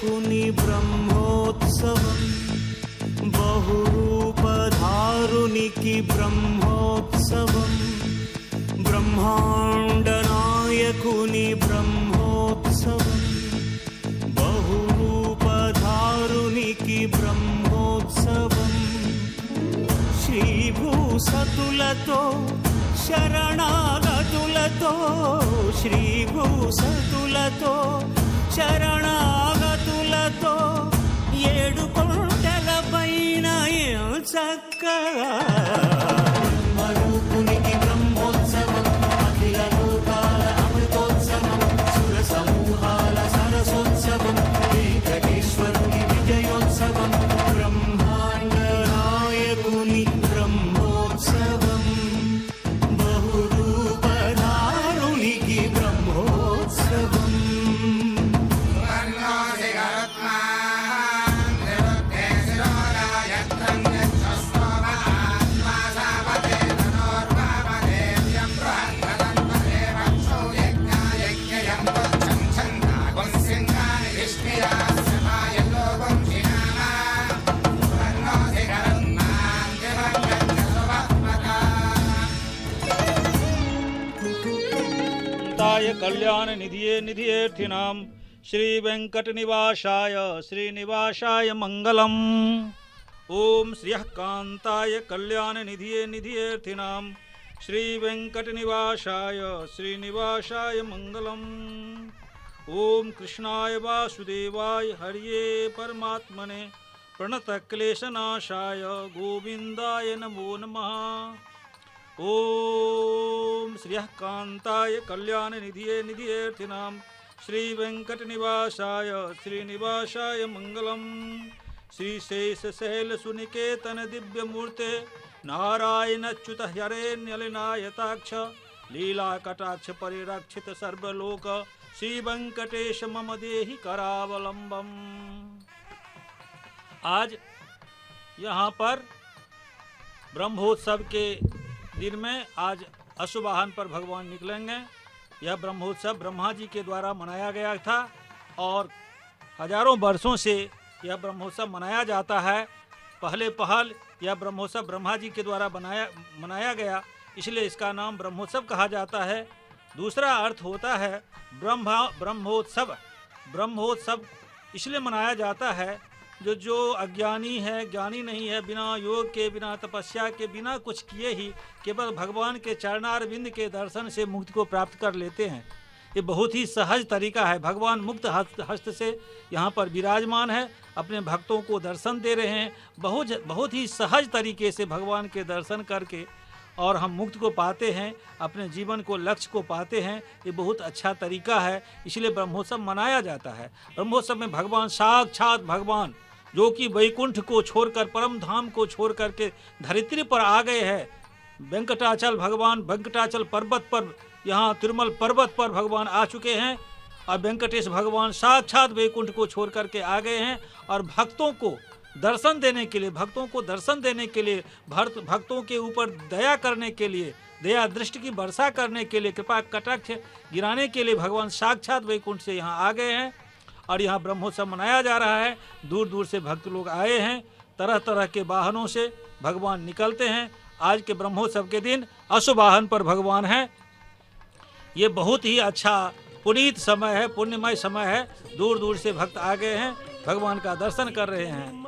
नायकुनि ब्रह्मोत्सवम् बहुरूपधारुनिकि ब्रह्मोत्सवम् ब्रह्माण्ड नायकुनि ब्रह्मोत्सवम् बहुरूपधारुनिकि ब्रह्मोत्सवम् श्रीभूसतुलतो शरणागतुलतो श्रीभूसतुलतो शरणागतुलतो ఏడు కొండల పైన చక్కగా బ్రహ్మరూపునికి బ్రహ్మోత్సవం అఖిల లోకాల అమృతోత్సవం సుర సమూహాల సరసోత్సవం వెంకటేశ్వరుని విజయోత్సవం బ్రహ్మాండ నాయకుని బ్రహ్మోత్సవం బహురూపధారునికి బ్రహ్మోత్సవం कल्याण निधिये निधियेर्थिनाम श्री वेंकट निवासाय श्रीनिवासाय मंगलम। ओम श्रियः कांताय कल्याण निधिये निधियेर्थिनाम श्री वेंकट निवासाय श्रीनिवासाय मंगलम। ओम कृष्णाय वासुदेवाय हरिये परमात्मने प्रणत क्लेशनाशाय गोविंदाय नमो नमः। ओम श्रियः कांताय कल्याण निधिये निधियेर्थिनाम श्री वेंकट निवासाय श्रीनिवासाय मंगलम। श्री शेष शैल सुनिकेतन दिव्य मूर्ते नारायण च्युत हरेण्यलिनायताक्ष लीला कटाक्ष परिरक्षित सर्वलोक श्री वेंकटेश मम देहि करावलंबम। आज यहाँ पर ब्रह्मोत्सव के दिन में आज अश्ववाहन पर भगवान निकलेंगे। यह ब्रह्मोत्सव ब्रह्मा जी के द्वारा मनाया गया था और हजारों वर्षों से यह ब्रह्मोत्सव मनाया जाता है। पहल यह ब्रह्मोत्सव ब्रह्मा जी के द्वारा मनाया गया, इसलिए इसका नाम ब्रह्मोत्सव कहा जाता है। दूसरा अर्थ होता है ब्रह्मोत्सव इसलिए मनाया जाता है जो अज्ञानी है, ज्ञानी नहीं है, बिना योग के बिना तपस्या के बिना कुछ किए ही केवल भगवान के चरणारविंद के दर्शन से मुक्ति को प्राप्त कर लेते हैं। ये बहुत ही सहज तरीका है। भगवान मुक्त हस्त से यहाँ पर विराजमान है, अपने भक्तों को दर्शन दे रहे हैं। बहुत ही सहज तरीके से भगवान के दर्शन करके और हम मुक्त को पाते हैं, अपने जीवन को लक्ष्य को पाते हैं। ये बहुत अच्छा तरीका है, इसलिए ब्रह्मोत्सव मनाया जाता है। ब्रह्मोत्सव में भगवान साक्षात भगवान जो कि वैकुंठ को छोड़कर परम धाम को छोड़ करके धरित्री पर आ गए हैं। वेंकटाचल भगवान वेंकटाचल पर्वत पर, यहाँ तिरुमल पर्वत पर भगवान आ चुके हैं और वेंकटेश भगवान साक्षात वैकुंठ को छोड़ करके आ गए हैं और भक्तों को दर्शन देने के लिए, भक्तों के ऊपर दया करने के लिए, दया दृष्टि की वर्षा करने के लिए, कृपा कटाक्ष गिराने के लिए भगवान साक्षात वैकुंठ से यहाँ आ गए हैं और यहाँ ब्रह्मोत्सव मनाया जा रहा है। दूर दूर से भक्त लोग आए हैं, तरह तरह के वाहनों से भगवान निकलते हैं। आज के ब्रह्मोत्सव के दिन अश्ववाहन पर भगवान हैं। ये बहुत ही अच्छा पुनीत समय है, पुण्यमय समय है। दूर दूर से भक्त आ गए हैं, भगवान का दर्शन कर रहे हैं।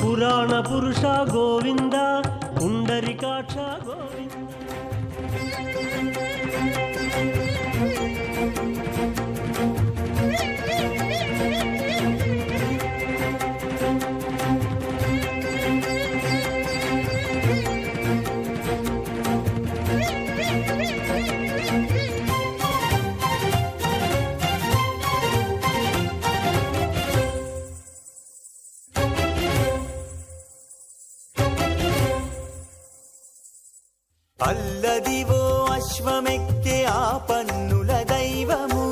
पुराण पुरुष गोविंद पुंडरीकाक्ष गोविंद। అల్లదివో అశ్వమెక్కే ఆ పన్నుల దైవము,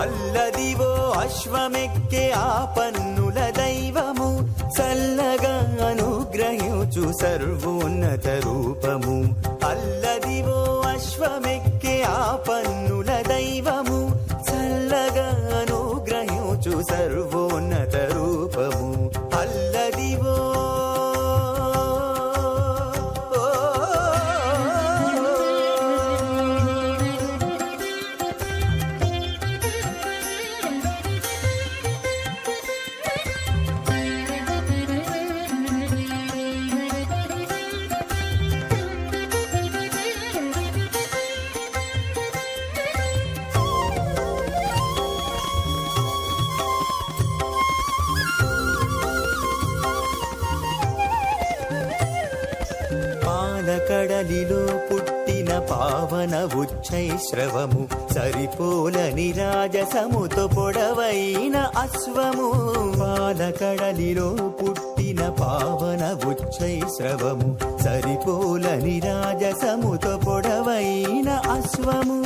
అల్లదివో అశ్వమెక్కే ఆ పన్నుల దైవము, చల్లగా అనుగ్రహించు సర్వోన్నత రూపము. అల్లదివో అశ్వమెక్కే ఆ పన్నుల దైవము, చల్లగా అనుగ్రహించు సర్వోన్నత రూపము. అల్లదివో పాలకడలిలో పుట్టిన పావన ఉచ్చైశ్రవము, సరిపోలని రాజసముతో పొడవైన అశ్వము. పాలకడలిలో పుట్టిన పావన ఉచ్చైశ్రవము, సరిపోలని రాజసముతో పొడవైన అశ్వము.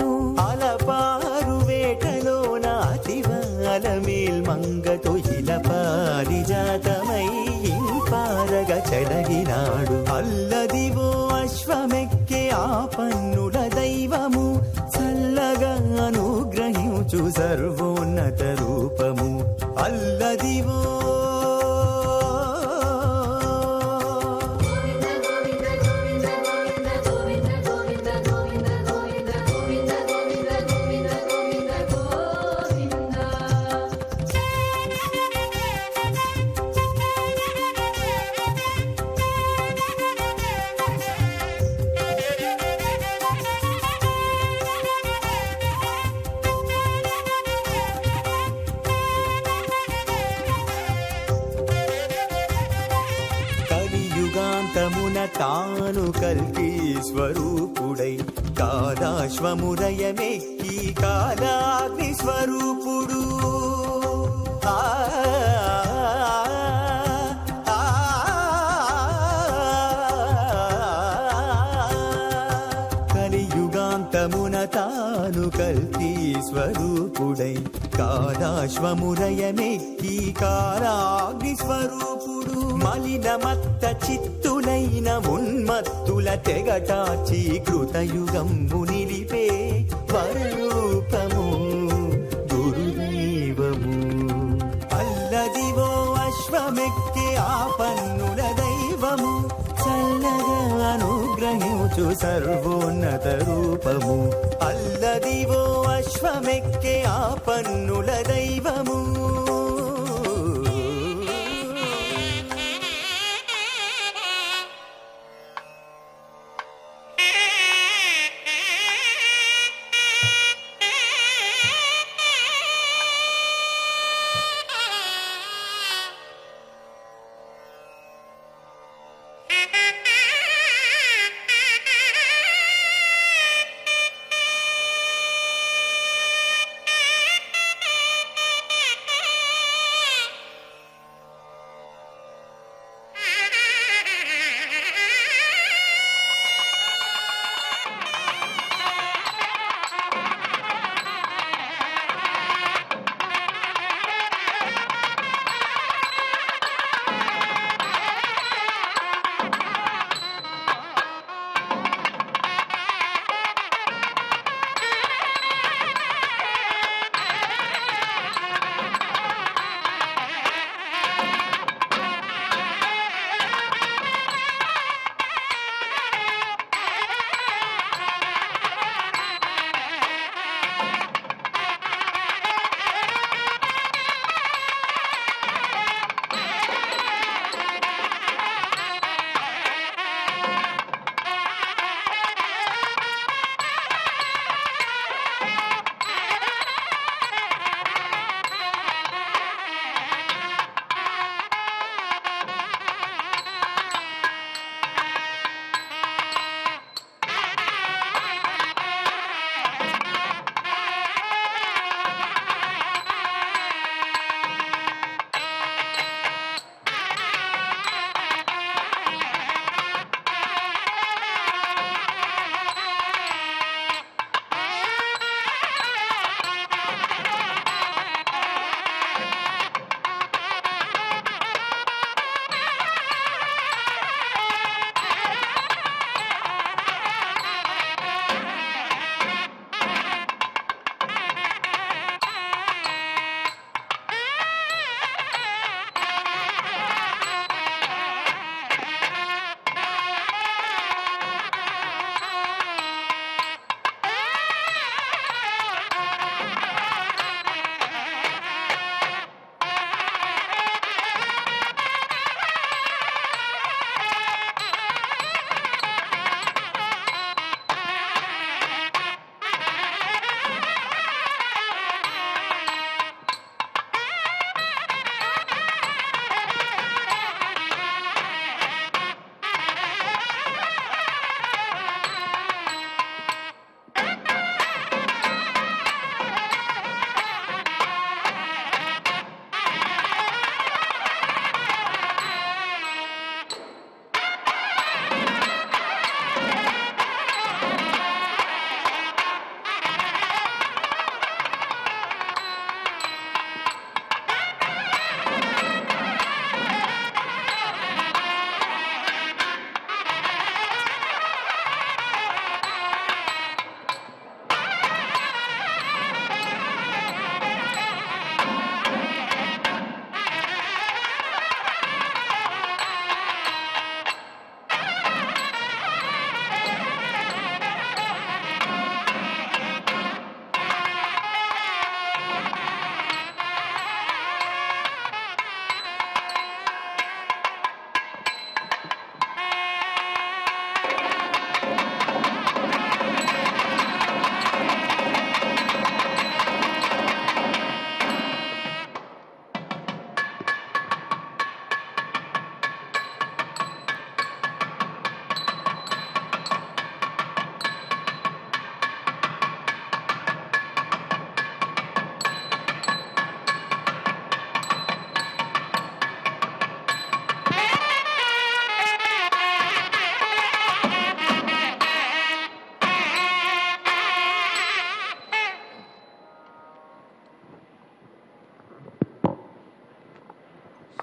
అలపారు వేటలోన అతివాల మేల్మంగతో ఇలా పారిజాతమై ఇంపారగా చెలగినాడు. అల్లదివో అశ్వమెక్కే ఆ పన్నుల దైవము, చల్లగా అనుగ్రహించు సర్వోన్నత రూపము. అల్లదివో కలియుగాంతమున తాను కల్కి స్వరూపుడై, కాదాశ్వముదయమెక్కి కాలాగ్ని స్వరూపుడు. ఆ కలియుగాంతమున తాను కల్కి స్వరూపుడై, కాదాశ్వముదయమెక్కి కాలాగ్ని స్వరూపుడు. మలినమత్త చిత్తులైన ఉన్మత్తుల తెగటాచి కృతయుగంబు నిలిపే వరరూపము గురుదైవము. అల్లదివో అశ్వమెక్కే ఆ పన్నుల దైవము, చల్లగా అనుగ్రహించు సర్వోన్నత రూపము. అల్లదివో అశ్వమెక్కే ఆ పన్నుల దైవము.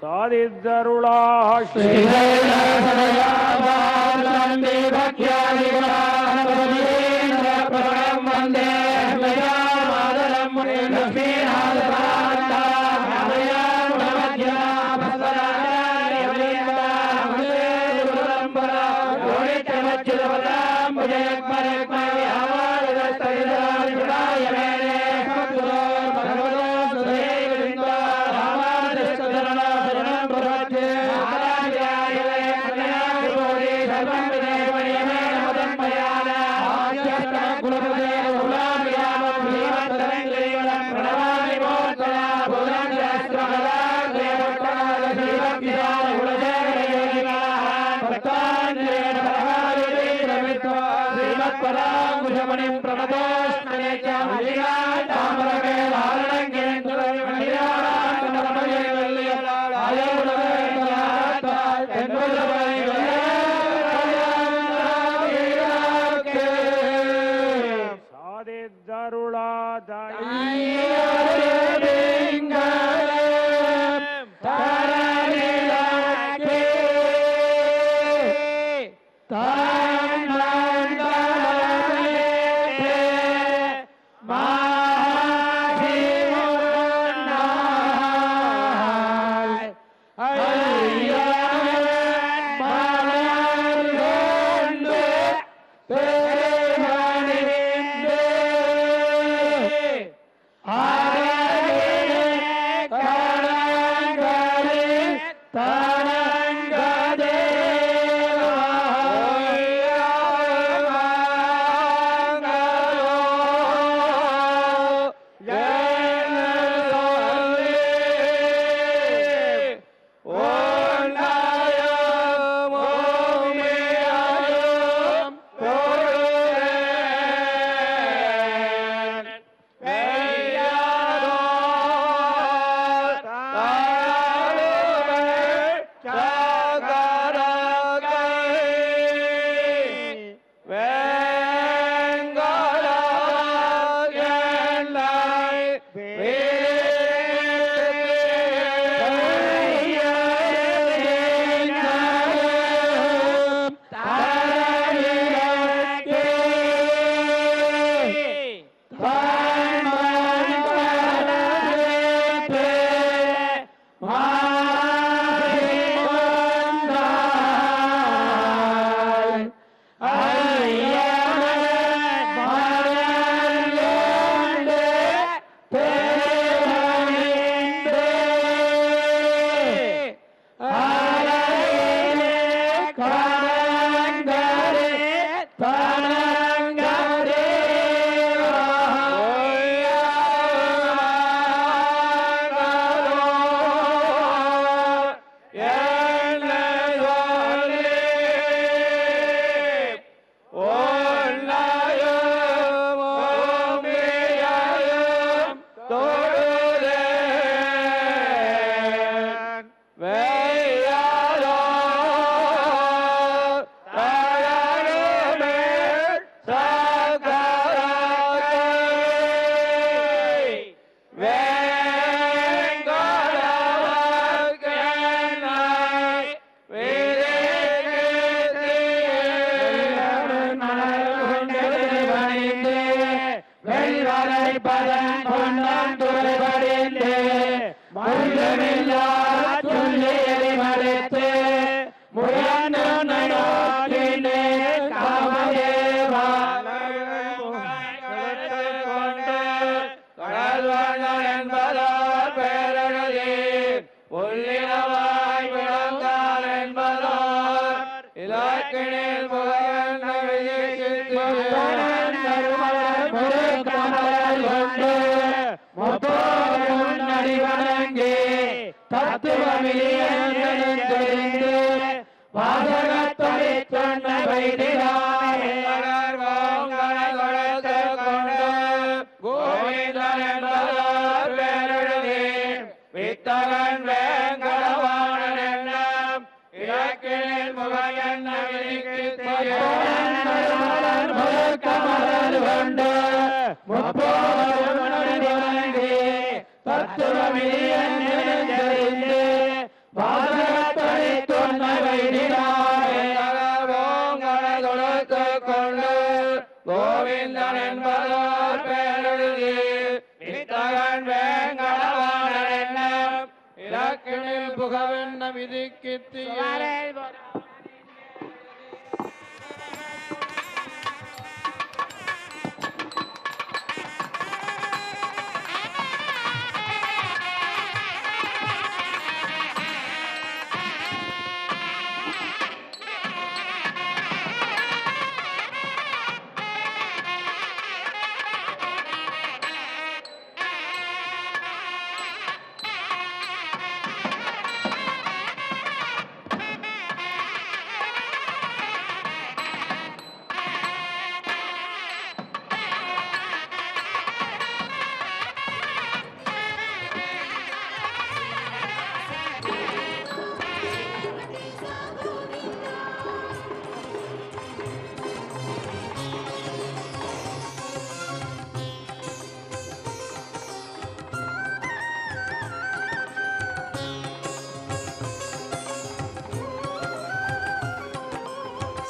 ಸಾಧಿದ್ದರುಳಾ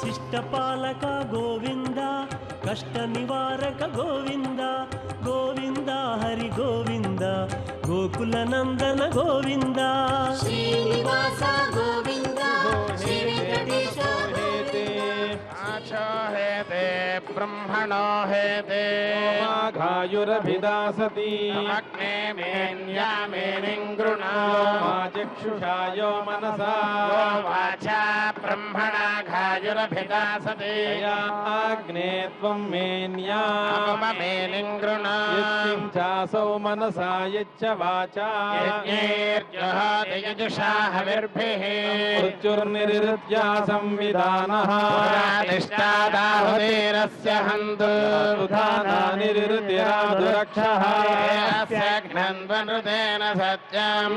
शिष्टपालक गोविंद कष्ट निवारक गोविंद गोविंद हरि गोविंद गोकुल नंदन गोविंद श्रीनिवास गोविंद श्री वेंकटेश हेते ब्रह्मणो हेते घायुरभिदासति अग्ने मेन्यामेनिङ्गृणा चक्षुषायो मनसा वाचा ब्रह्मणा घायुरभिदासति अग्ने त्वं मेनिङ्गृणा यस्मिन् चासौ मनसा यच्च वाचा यज्ञैर्जुहाति यजुषा हविर्भिः मृत्युर्निरृत्या संविधानः निष्ठादाहुतेरस्य हन्तु निरृतिरादुरक्षः घ्नन्वनृतेन सत्यम्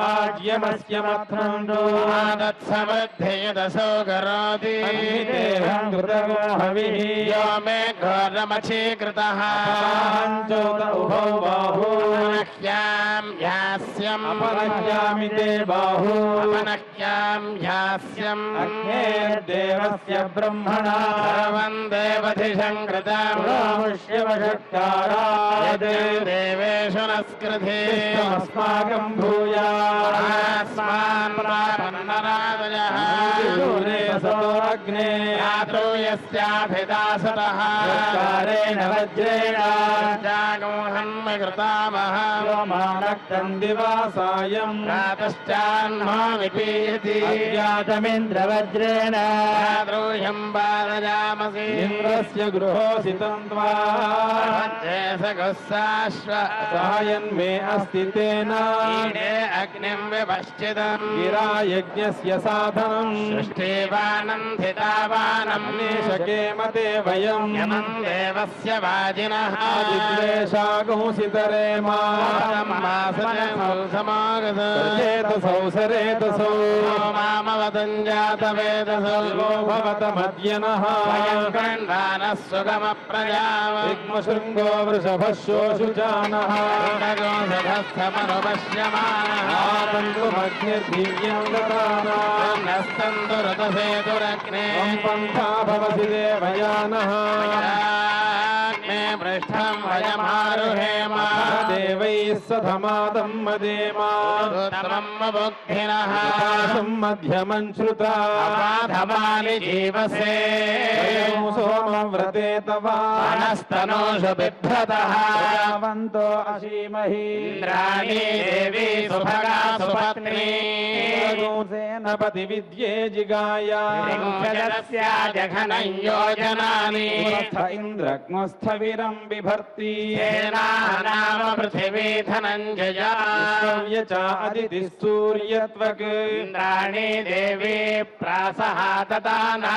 आज्यमस्य मथ्रन्दो आदत्समृद्धियदसो करोति हविः यो मे घोरमचीकृतः चोत उभौ बाहू अपनह्यां ह्यास्यम् अपनह्यामि ते बाहू अपनह्यां ह्यास्यम् अग्नेर्देवस्य ब्रह्मणा सर्वम् देवधिशङ्कृतम् देवेषु नस्कृते अस्माकं अस्मान् प्रापन्नरादयः भूयाग्ने रात्रौ यस्याभिदासतः कारेण वज्रेण जागोहन्मकृतामहम् दिवासायं प्रातश्चान्मा विपीयति अज्ञातमिन्द्रवज्रेण रात्रौ ह्यं बालयामसि इन्द्रस्य गृहोऽसितं त्वा सायन्मे अस्ति तेन ईडे अग्निं विपश्चिदम् गिरा यज्ञस्य साधनं सृष्टिवानन्धितावानम् नेशकेम ते वयम् यमम् देवस्य वाजिनः आदिद्वेषागुंसितरे मासमागतसौ सरेतसौ मामवतञ्जातवेदसौ भवत मद्यनः कण्वानः सुगमप्रजामृङ्गो वृषभशोषुजानः सधस्थमनुपश्यमानः आतन्तुमग्निर्दिव्यं ददानाम् नस्तन्तु ऋतसेतुरग्ने पन्था भवसि देवयानः मे पृष्ठं वयमारुहेम देवैः सधमादं मदेमा बुद्धिनः मध्यमं श्रुता धमानि जीवसे सोमं व्रते तव मनस्तनोषु बिभ्रतः भवन्तो अशीमहि इन्द्राणी देवी सुभगा सुपत्नी सेनपति विद्ये जिगाय जघनं योजनानि इन्द्रग्नस्थविरं बिभर्ति नाम पृथिवी धनञ्जया च अदितिसूर्यत्वक् इन्द्राणी देवी प्रासः ददाना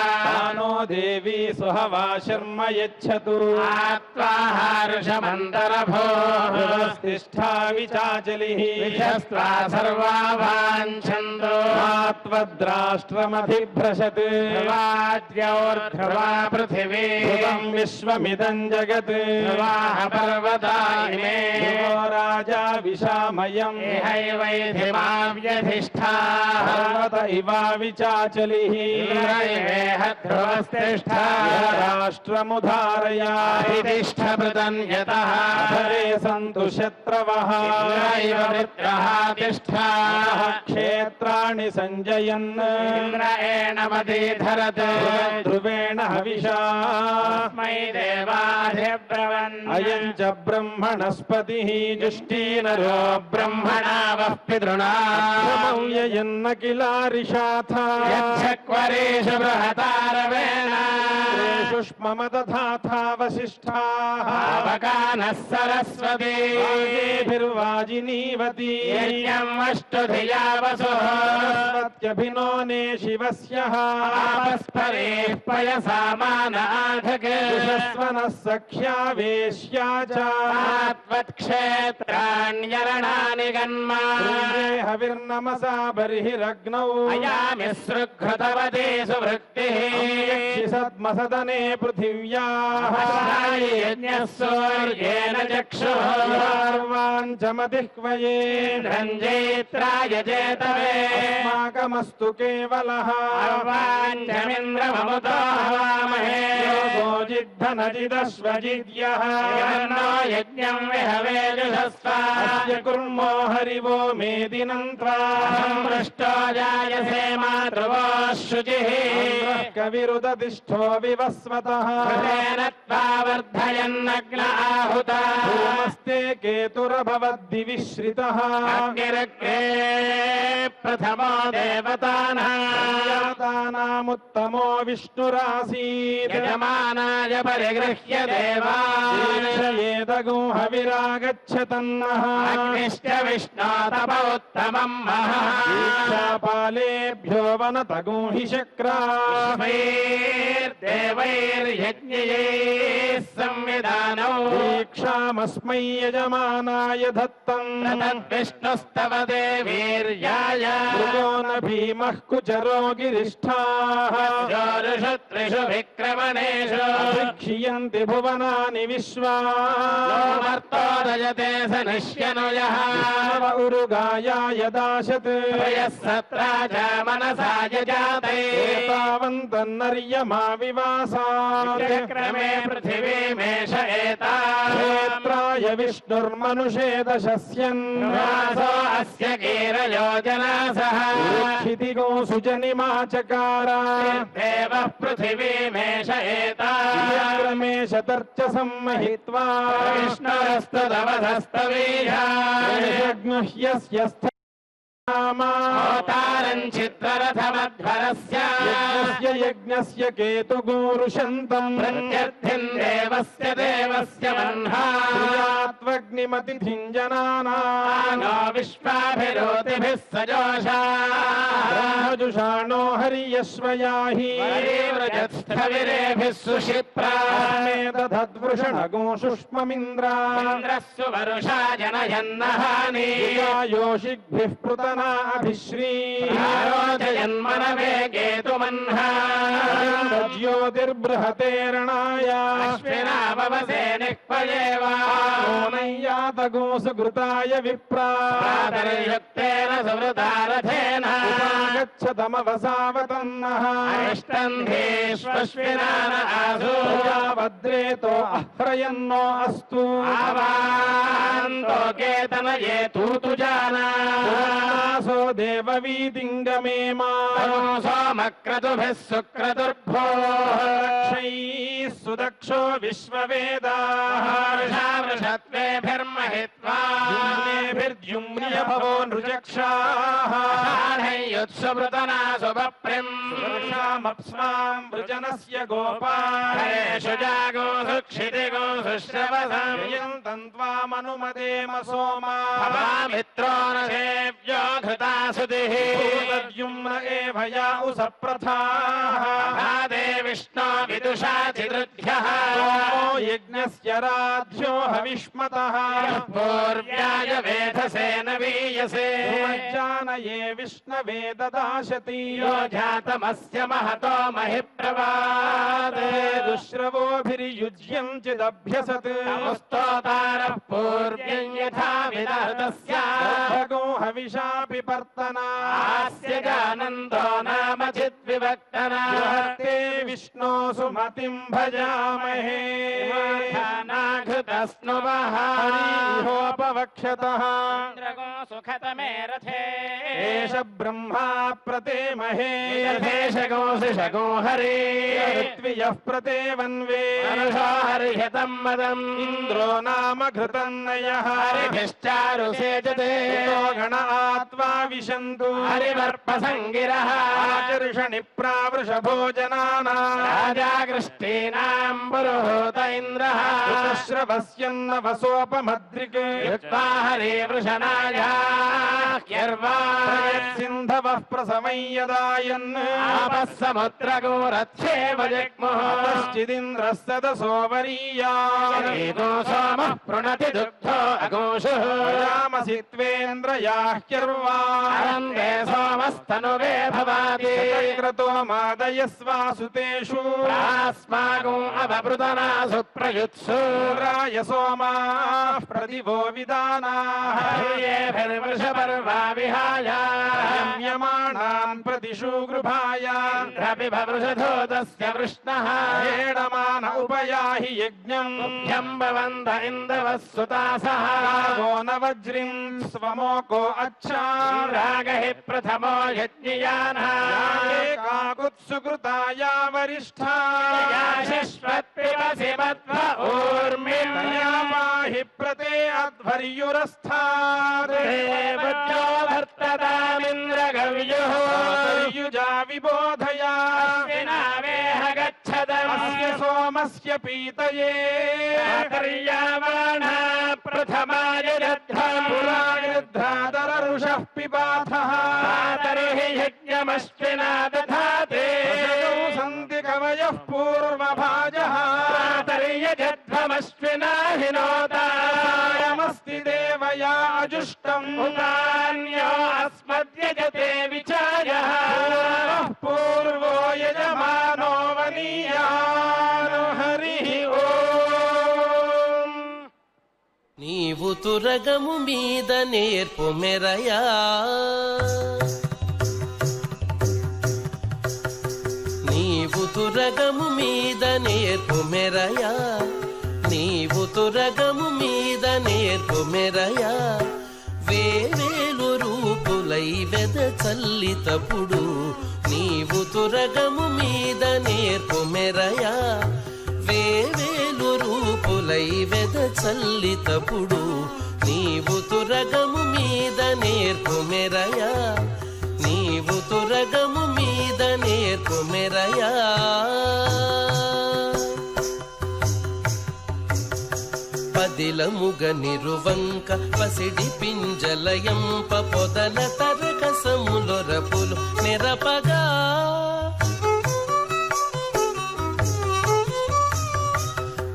नो देवी सुहवा शर्म यच्छतु आत्वाहार्षमन्तरभोस्तिष्ठा विचाचलिः विशस्त्वा सर्वा वाञ्छन्तो त्वद्राष्ट्रमधिभ्रशत् ध्रुवाद्योर्ध्रुवा पृथिवी ध्रुवं विश्वमिदं जगत् ध्रुवाः पर्वता इमे ध्रुवो राजा विशामयम् इहैवैधिमाव्यधिष्ठा पर्वत इवा विचाचलिः इन्द्रैवेह ध्रुवस्तिष्ठा राष्ट्रमुधारया तिष्ठभृतन्यतः धरे सन्तु शत्रवः इन्द्रैव वृत्रः तिष्ठा क्षेत्राणि सञ्जयन् इन्द्रेणमधिधरत् ध्रुवेण हविषा तस्मै देवाधिब्रवन् अयं च ब्रह्मणस्पतिः जुष्टीनरो ब्रह्मणा वः पितृणा यन्न किलारिषाथा यच्छक्वरेषु बृहतारवेण शुष्ममदधाथा वसिष्ठाः आवगानः सरस्वती वाजेभिर्वाजिनीवती यज्ञम् अष्टुधिया वसुः सरस्वत्यभिनोने शिवस्यः आपस्फरेः पयसामान आधके यशस्वनः सख्या वेश्या च त्वत्क्षेत्राण्यरणानि गन्मा हविर्नमसा बर्हिरग्नौ अयामि सृघृतवती सुवृत्तिः सद्मसदने पृथिव्याः यज्ञः सूर्येण चक्षुः सर्वाञ्चमतिह्वये रञ्जयित्राय चेतवे अस्माकमस्तु केवलः अर्वाञ्चमिन्द्रममुतो हवामहे योगोजिद्धनजिदश्वजिद्यः यन्नो यज्ञम् विहवेजुषस्व अस्य कुर्मो हरिवो मेदिनं त्वा संमृष्टो जायसे मातृवो शुचिः कविरुदतिष्ठो विवस्वतः कृतेन त्वा वर्धयन्नग्न आहुता धूमस्ते केतुरभवद्दिविश्रितः अग्निरग्रे प्रथमो देवतानामुत्तमो विष्णुरासीत् यजमानाय परिगृह्य देवान् दीक्षयेदगो हविरागच्छतन्नः अग्निश्च विष्णो तप उत्तमम् महः दीक्षापालेभ्यो वनतगो हि शक्राः देवैर्यज्ञैः संविधानौ दीक्षामस्मै यजमानाय दत्तम् तद्विष्णुस्तव देवीर्याय मृगो न भीमः कुचरो गिरिष्ठाः जोरुषु त्रिषु विक्रमणेषु क्षीयन्ति भुवनानि विश्वा मर्तोदयते स निश्यनुयः नव उरुगायाय दाशत् यः सत्रा च मनसा यजाते एतावन्तन्नर्यमा विवासात् क्रमे पृथिवीमेष एता क्षेत्राय विष्णुर्मनुषे दशस्यन् वासो अस्य कीरयोजनासः क्षितिगो सुजनिमाचकार देवः पृथिवीमेष एता रमेश तर्च सम्महित्वा विष्णुरस्तु विष्णुह्यस्य होतारम् चित्ररथमध्वरस्य यज्ञस्य केतुगोरुषन्तम् प्रत्यर्थिम् देवस्य देवस्य वह्ना त्वग्निमतिथिञ्जनानाम् नो विश्वाभिरोतिभिः सजोषा ब्रह्मजुषाणो हर्यश्वयाहि स्थविरेभिः सुशिप्रा दधद्वृषणगो सुष्ममिन्द्रा इन्द्रस्सु वरुषा जनयन्नहानि योषिग्भिः पृतना अभिश्री आरोचयन्मनवे केतुमह्ना ज्योतिर्बृहतेरणाय अश्विनावसे निःपयेव नैयातगो सुकृताय विप्रा प्रातर्युक्तेन सुवृतारथेन गच्छतमवसावतन्नः अरिष्टन्धेष्वश्विनान आसु भद्रेतो अह्रयन्नो अस्तु आवान्तो केतनये तूतु जाना सो देववीतिङ्गमेमा सोमक्रतुभिः सुक्रतुर्भो रक्षैः సుదక్షో విశ్వవేదార్షత్వేభిర్మహిత్వా భవో నృజక్షాః వర్షామప్స్మాం వృజనస్య గోపాయేషు జాగోషు క్షితిగోషు శ్రవసం త్వామనుమదేమ సోమామిత్రో నేవ్యో ఘృతాసుదిః భూతద్యుమ్న ఏవ యా ఉసప్రథాః భాదే విష్ణో విదుషాధిదృభ్యః సోమో యజ్ఞస్య రాధ్యో హవిష్మతః పూర్వ్యాయ వేధసే నవీయసే జానయే విష్ణవే దదాశతి యో జాతమస్య మహతో మహిప్రవాదే దుశ్రవోభిర్యుజ్యంచిదభ్యసత్ స్తోతారః పూర్వ్యం యథా విదహతస్య భగో హవిషాపి పర్తనాస్య జానందో నామ చిద్వివక్తనా తే విష్ణో సుమతిం భజామహే నాఘృతస్నువః హరిహోపవక్షతః సుఖతమే రథే ఏష బ్రహ్మా ప్రతేమహే శగో హరే ఋత్వియః ప్రతేవన్వే హరిహతం మదం ఇంద్రో నామ ఘృతన్నయః హరిభిశ్చారు సేజతే గణ ఆత్వా విశంతు హరివర్పసంగిరః ఆచర్షణి ప్రావృషభోజనానాం రాజాగృష్టీనాం పురోహూత ఇంద్రః శ్రవస్యన్నవసోపమద్రిక్ యుక్త్వా హరే వృషణాయాహ్యర్వా సింధవః ప్రసమయ్యదాయన్ ఆపः సముద్రగోరథ్యేవ జగ్ముః తశ్చిదింద్రः సదసో వరీయాన్ సోమః పృణతి దుగ్ధో అఘోషుః రామసి త్వేంద్రయాహ్యర్వా అనందే సోమస్తనువే భవాతి క్రతో మాదయస్వాసుతేషు ఆస్మాగో అవబృతనాసు ప్రయుత్సు రాయ సోమాః ప్రతిభో విదానాః హృయేభిర్వృషపర్వా విహాయ యమ్యమాణాన్ ప్రతిషు గృభాయాన్ ద్రవిభవృషధోదస్య వృష్ణః హేడమాన ఉపయాహి యజ్ఞం భవంత ఇందవः సుతాసః గో న వజ్రిం స్వమోకో అచ్చాం రాగహి ప్రథమో యజ్ఞయానః కాకుత్సుకృతాయా వరిష్ఠాయ శశ్వత్పిబసి మధ్వ ఊర్మిర్యా పాహి ప్రతే అధ్వర్యురస్థాత్ దేవజ్ఞో భర్తతామింద్రగవ్యుః యుజా విబోధయా వినావేహ గచ్చదం అస్య సోమస్య పీతయే పర్యావాణ ప్రథమాయ పురాయుద్ధాదరరుషః పిబాథః తర్హి యజ్ఞమశ్వినా దధాతే సంతి కవయః పూర్వభాజః తర్యజధ్వమశ్వినా హినోతాయమస్తి దేవయా అజుష్టం ఉదాన్యో అస్మద్యజతే విచాయః పూర్వో యజమానో వనీయాను హరిః ఓం. నీవు తురగము మీద నేర్పు మెరయా నీవు తురగము మీద నేర్పు మెరయా నీవు తురగము మీద నేర్పు మెరయా వేవేలు రూపులై వెద చల్లితప్పుడు నీవు తురగము మీద నేర్పు మెరయా వేవేలు రూపులై వెద చల్లితప్పుడు నీవు తురగము మీద నేర్పు మెరయా నీవు తురగము మీద నేర్పు మెరయా పదిలముగ నిరువంక పసిడి పింజలయంప పొదల తరకసములొరపులు నెరపగా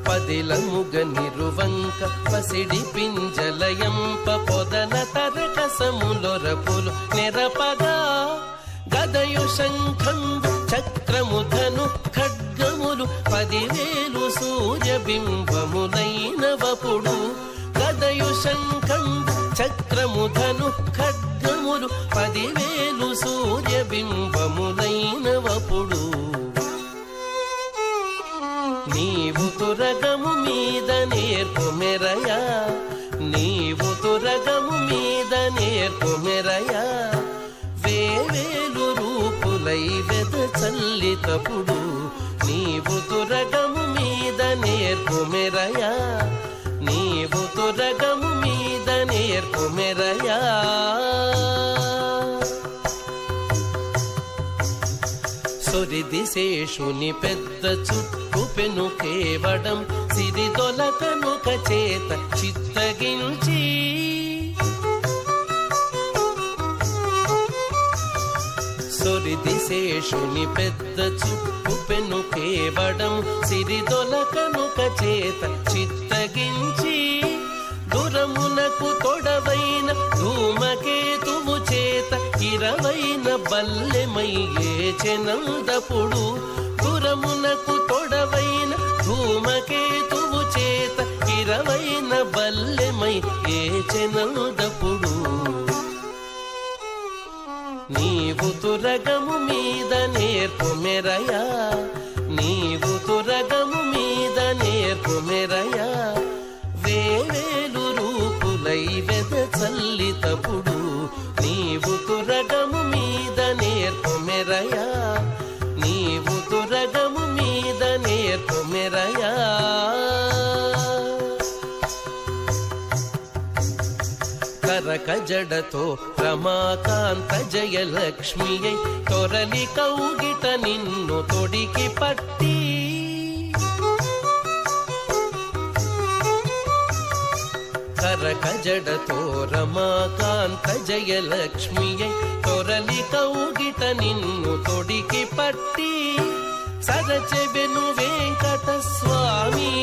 పదిలముగ నిరువంక పసిడి పింజలయంప పొదల తరకసములొరపులు నెరపగా గదయు శంఖంబు చక్రము ధను ఖడ్గములు 10,000 సూర్యబింబములైనవపుడు గదయు శంఖంబు చక్రము ధను ఖడ్గములు 10,000 సూర్యబింబములైనవపుడు నీవు తురగము మీద నేర్పు మెరయా నీవు తురగము మీద నేర్పు మెరయా వేవేలు రూపులై వెద చల్లితప్పుడు నీవు తురగము మీద నేర్పుమెరయా నీవు తురగము మీద నేర్పుమెరయా సొరిది శేషుని పెద్ద చుట్టు పెను కేవడం సిరిదొలకనుక చేత చిత్తగించి సొరిది శేషుని పెద్ద చుట్టు పెను కేవడం సిరిదొలకనుక చేత చిత్తగించి దురమునకు తొడవైన ధూమకేతువు చేత ఇరవైన బల్లెమయ్యేచెనందపుడు దురమునకు తొడవైన ధూమకేతువు చేత ఇరవైన బల్లెమయ్యేచెనందపుడు నీవు తురగము మీద నేర్పుమెరయా నీవు తురగము మీద నేర్పుమెరయా వేవేలు రూపులై వెదచల్లితపుడు నీవు తురగము మీద నేర్పుమెరయా నీవు తురగము మీద నేర్పుమెరయా కరక జడతో రమాకాంత జయలక్ష్మియై తొరలి కౌగిట నిన్ను తొడికి పట్టి కరక జడతో రమాకాంత జయలక్ష్మియై తొరలి కౌగిట నిన్ను తొడికి పట్టి సరచెబెను వెంకట స్వామి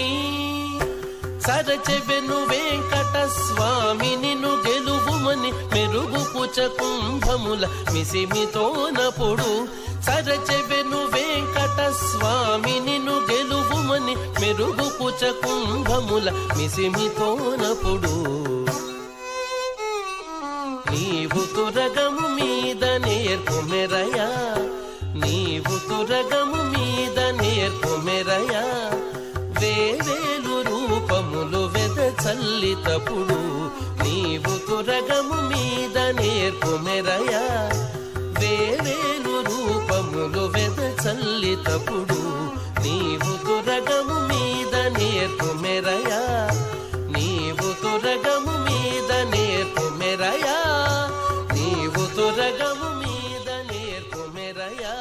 సరచెబెను వెంకట స్వామి నిన్ను గెలువుమని మెరుగు పుచ కుంభముల మిసిమితోనపుడు సరచెబెను వెంకట స్వామి నిన్ను గెలువుమని మెరుగు పుచ కుంభముల మిసిమితోనపుడు నీవు తురగము మీద నేర్పుమెరయా నీవు తురగము మీద నేర్పుమెరయా వేవేలు రూపములు వెదచల్లితపుడు నీవు తురగము మీద నేర్పుమెరయా వేవేలు రూపములు వెదచల్లితపుడు నీవు తురగము మీద నేర్పుమెరయా నీవు తురగము మీద నేర్పుమెరయా నీవు తురగము మీద నేర్పుమెరయా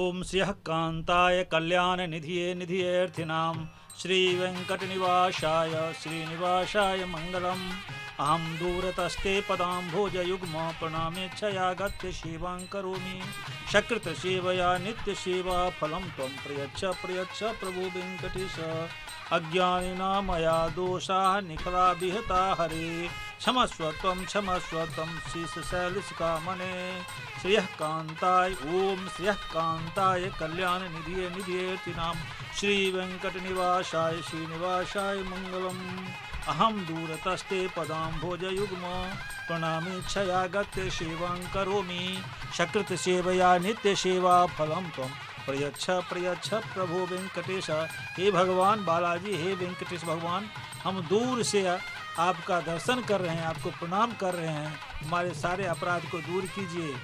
ओम श्रीः कांताय कल्याण निधिये निधियेऽर्थिनां श्री वेंकटनिवासाय श्रीनिवासाय मंगलम् अहं दूरतस्ते पदाम्भोजयुग्म प्रणामेच्छयागत्य सेवां करोमि सकृत सेवया नित्य सेवा फलं त्वं प्रयच्छ प्रयच्छ प्रभु वेंकटेश अज्ञानिना मया दोषाः निखला विहता हरे क्षमस्व त्वं शीर्षशैलशिखामणे श्रियः कांताय ओम श्रियः कांताय कल्याण निधिये निधियेऽर्थिनां श्री वेंकटनिवासाय श्रीनिवासाय मंगलम् अहं दूरतस्ते पदाम्भोजयुग्म प्रणामेच्छयागत्य सेवां करोमि सकृत सेवया नित्य सेवा फलं त्वं प्रयच्छ प्रयच्छ प्रभो वेंकटेश। हे भगवान बालाजी, हे वेंकटेश भगवान, हम दूर से आपका दर्शन कर रहे हैं, आपको प्रणाम कर रहे हैं, हमारे सारे अपराध को दूर कीजिए।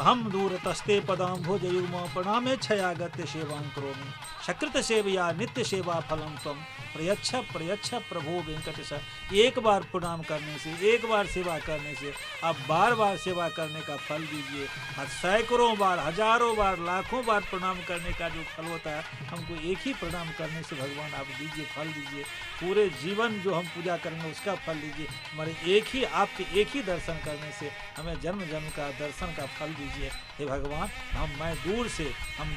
हम दूर तस्ते पदाम्भोजयुग्म प्रणामेच्छयागत्य सेवां करोमि सकृत सेवया नित्य सेवा फलं त्वं प्रयच्छ प्रयच्छ प्रभो वेंकटेश। एक बार प्रणाम करने से, एक बार सेवा करने से आप बार बार सेवा करने का फल दीजिए। सैकड़ों बार, हजारों बार, लाखों बार प्रणाम करने का जो फल होता है, हमको एक ही प्रणाम करने से भगवान आप दीजिए, फल दीजिए। पूरे जीवन जो हम पूजा करेंगे उसका फल दीजिए। हमारे एक ही आपके एक ही दर्शन करने से हमें जन्म जन्म का दर्शन का फल दीजिए। हे भगवान, हम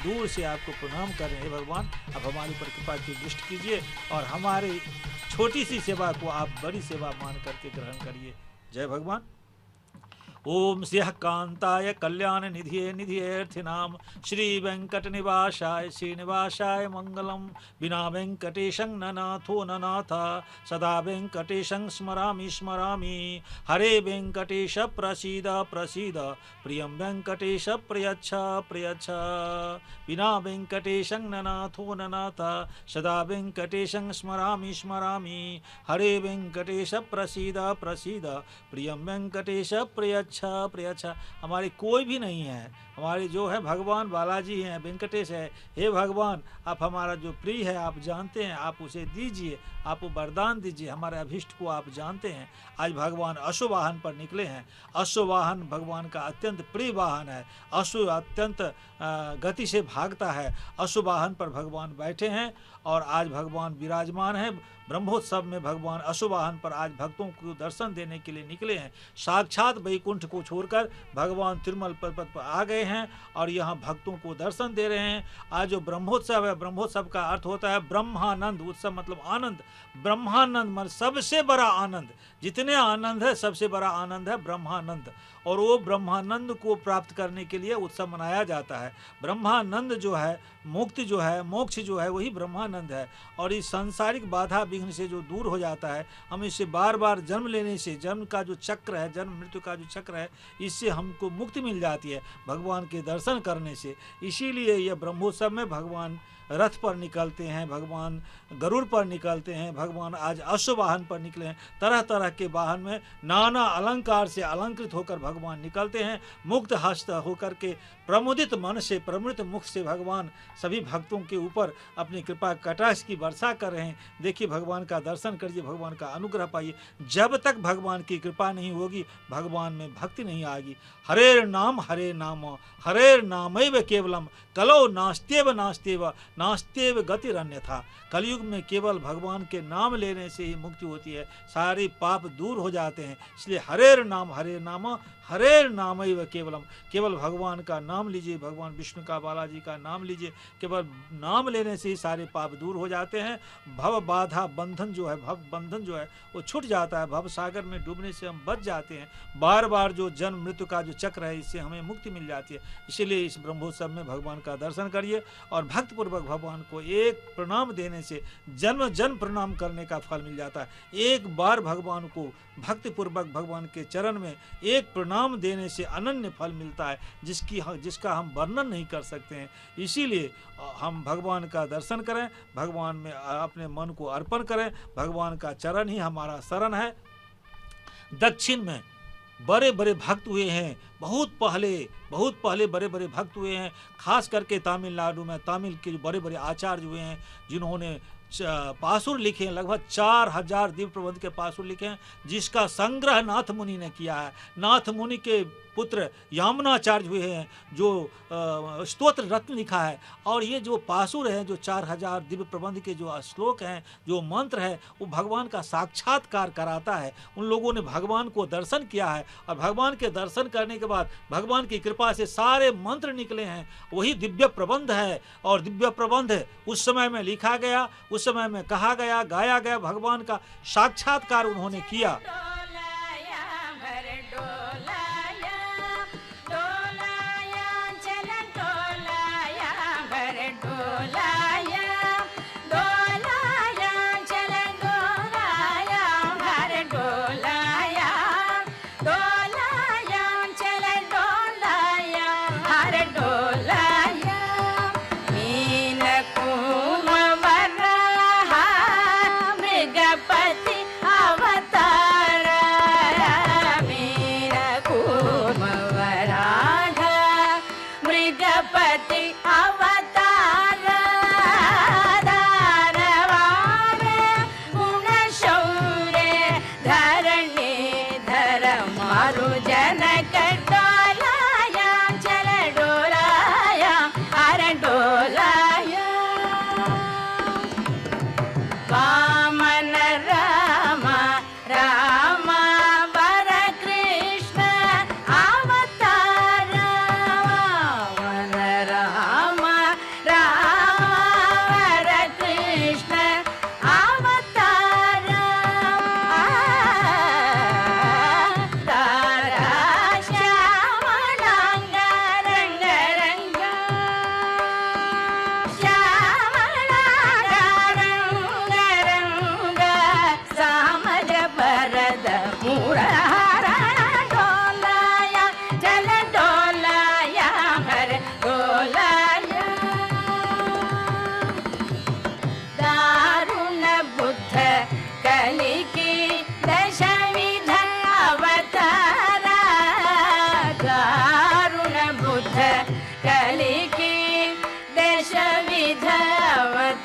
दूर से आपको प्रणाम कर रहे हैं। हे भगवान, आप हमारे ऊपर कृपा की दृष्टि कीजिए और हमारी छोटी सी सेवा को आप बड़ी सेवा मान करके ग्रहण करिए। जय भगवान। ओम श्रीः कांताय कल्याण निधिये निधियेऽर्थिनां श्री वेंकटनिवासाय श्रीनिवासाय मंगलम्। विना वेंकटेशं न नाथो न नाथ, सदा वेंकटेशं स्मरामि स्मरामि। हरे वेंकटेश प्रसीद प्रसीद, प्रियं वेंकटेश प्रयच्छ प्रयच्छ। विना वेंकटेशं न नाथो न नाथ, सदा वेंकटेशं स्मरामि स्मरामि। हरे वेंकटेश प्रसीद प्रसीद, प्रियं वेंकटेश प्रयच्छ प्रियच्छ प्रियच्छ, हमारे कोई भी नहीं है, हमारे जो है भगवान बालाजी हैं, वेंकटेश है। हे भगवान, आप हमारा जो प्रिय है आप जानते हैं, आप उसे दीजिए, आप वरदान दीजिए, हमारे अभिष्ट को आप जानते हैं। आज भगवान अश्व वाहन पर निकले हैं। अश्व वाहन भगवान का अत्यंत प्रिय वाहन है। अश्व अत्यंत गति से भागता है। अश्व वाहन पर भगवान बैठे हैं और आज भगवान विराजमान है। ब्रह्मोत्सव में भगवान अश्व वाहन पर आज भक्तों को दर्शन देने के लिए निकले हैं। साक्षात वैकुंठ को छोड़कर भगवान तिरुमल पर्वत पर आ गए हैं और यहाँ भक्तों को दर्शन दे रहे हैं। आज जो ब्रह्मोत्सव है, ब्रह्मोत्सव का अर्थ होता है ब्रह्मानंद। उत्सव मतलब आनंद। ब्रह्मानंद मतलब सबसे बड़ा आनंद। जितने आनंद है सबसे बड़ा आनंद है ब्रह्मानंद, और वो ब्रह्मानंद को प्राप्त करने के लिए उत्सव मनाया जाता है। ब्रह्मानंद जो है, मुक्ति जो है, मोक्ष जो है, वही ब्रह्मानंद है। और इस सांसारिक बाधा विघ्न से जो दूर हो जाता है, हम इससे बार बार जन्म लेने से, जन्म का जो चक्र है, जन्म मृत्यु का जो चक्र है, इससे हमको मुक्ति मिल जाती है भगवान के दर्शन करने से। इसीलिए यह ब्रह्मोत्सव में भगवान रथ पर निकलते हैं, भगवान गरुड़ पर निकलते हैं, भगवान आज अश्व वाहन पर निकले हैं। तरह तरह के वाहन में नाना अलंकार से अलंकृत होकर भगवान निकलते हैं। मुक्त हस्त होकर के, प्रमुदित मन से, प्रमुदित मुख से भगवान सभी भक्तों के ऊपर अपनी कृपा कटाक्ष की वर्षा कर रहे हैं। देखिए, भगवान का दर्शन करिए, भगवान का अनुग्रह पाइए। जब तक भगवान की कृपा नहीं होगी, भगवान में भक्ति नहीं आएगी। हरेर नाम हरेर नामैव केवलम कलो नास्त्येव नास्त्येव नास्त्येव गतिरन्यथा। कलयुग में केवल भगवान के नाम लेने से ही मुक्ति होती है, सारे पाप दूर हो जाते हैं। इसलिए हरेर नाम हरेर नामैव केवलम, केवल भगवान का नाम लीजिए, भगवान विष्णु का, बालाजी का नाम लीजिए। केवल नाम लेने से ही सारे पाप दूर हो जाते हैं। भव बाधा बंधन जो है, भव बंधन जो है वो छूट जाता है। भव सागर में डूबने से हम बच जाते हैं। बार बार जो जन्म मृत्यु का जो चक्र है, इससे हमें मुक्ति मिल जाती है। इसीलिए इस ब्रह्मोत्सव में भगवान का दर्शन करिए और भक्तिपूर्वक भगवान को एक प्रणाम देने से जन्म जन्म प्रणाम करने का फल मिल जाता है। एक बार भगवान को भक्तिपूर्वक भगवान के चरण में एक प्रणाम देने से अनन्य फल मिलता है, जिसका हम वर्णन नहीं कर सकते हैं। इसीलिए हम भगवान का दर्शन करें, भगवान में अपने मन को अर्पण करें। भगवान का चरण ही हमारा शरण है। दक्षिण में बड़े बड़े भक्त हुए हैं, बहुत पहले बड़े बड़े भक्त हुए हैं। खास करके तमिलनाडु में तमिल के बड़े बड़े आचार्य हुए हैं, जिन्होंने पासुर लिखे हैं। लगभग 4000 दिव्य प्रबंध के पासुर लिखे हैं, जिसका संग्रह नाथ मुनि ने किया है। नाथ मुनि के पुत्र यामुनाचार्य हुए हैं, जो स्तोत्र रत्न लिखा है। और ये जो पासुर हैं, जो 4000 दिव्य प्रबंध के जो श्लोक हैं, जो मंत्र है, वो भगवान का साक्षात्कार कराता है। उन लोगों ने भगवान को दर्शन किया है, और भगवान के दर्शन करने के बाद भगवान की कृपा से सारे मंत्र निकले हैं। वही दिव्य प्रबंध है। और दिव्य प्रबंध उस समय में लिखा गया, उस समय में कहा गया, गाया गया। भगवान का साक्षात्कार उन्होंने किया। मृगपति अवतार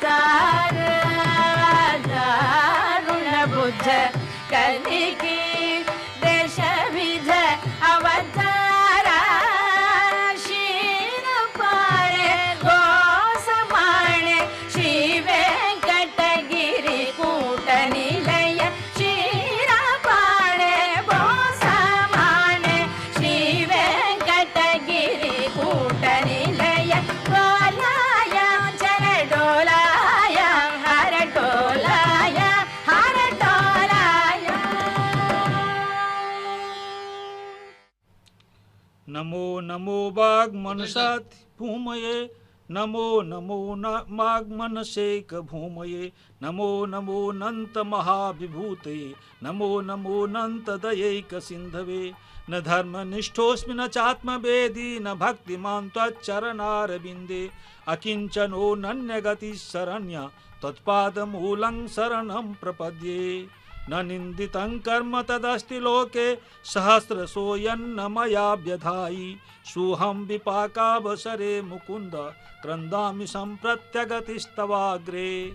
अवतार दारुण बुद्ध कलिकी देश विध अवतार शीर पाळे गोसमाणे श्री वेंकटगिरी कूट निलय शीर पाळे गोसमाणे श्री वेंकटगिरी कूट निलय डोलाया चर डोलाया हर डोलाया हर डोलाया। नमो नमो वाग्मनसात् भूमये नमो नमो वाग्मनसेक भूमये नमो नमो नंत महाविभूतये नमो नमो नंत दयैक सिंधवे न धर्मनिष्ठोऽस्मि न चात्मवेदी न भक्तिमान् त्वच्चरणारविन्दे अकिञ्चनो नन्यगतिः शरण्या त्वत्पादमूलं शरणं प्रपद्ये न निन्दितं कर्म तदस्ति लोके सहस्रशो यन्न मया व्यधायि सोऽहं विपाकावसरे मुकुन्द क्रन्दामि सम्प्रत्यगतिस्तवाग्रे।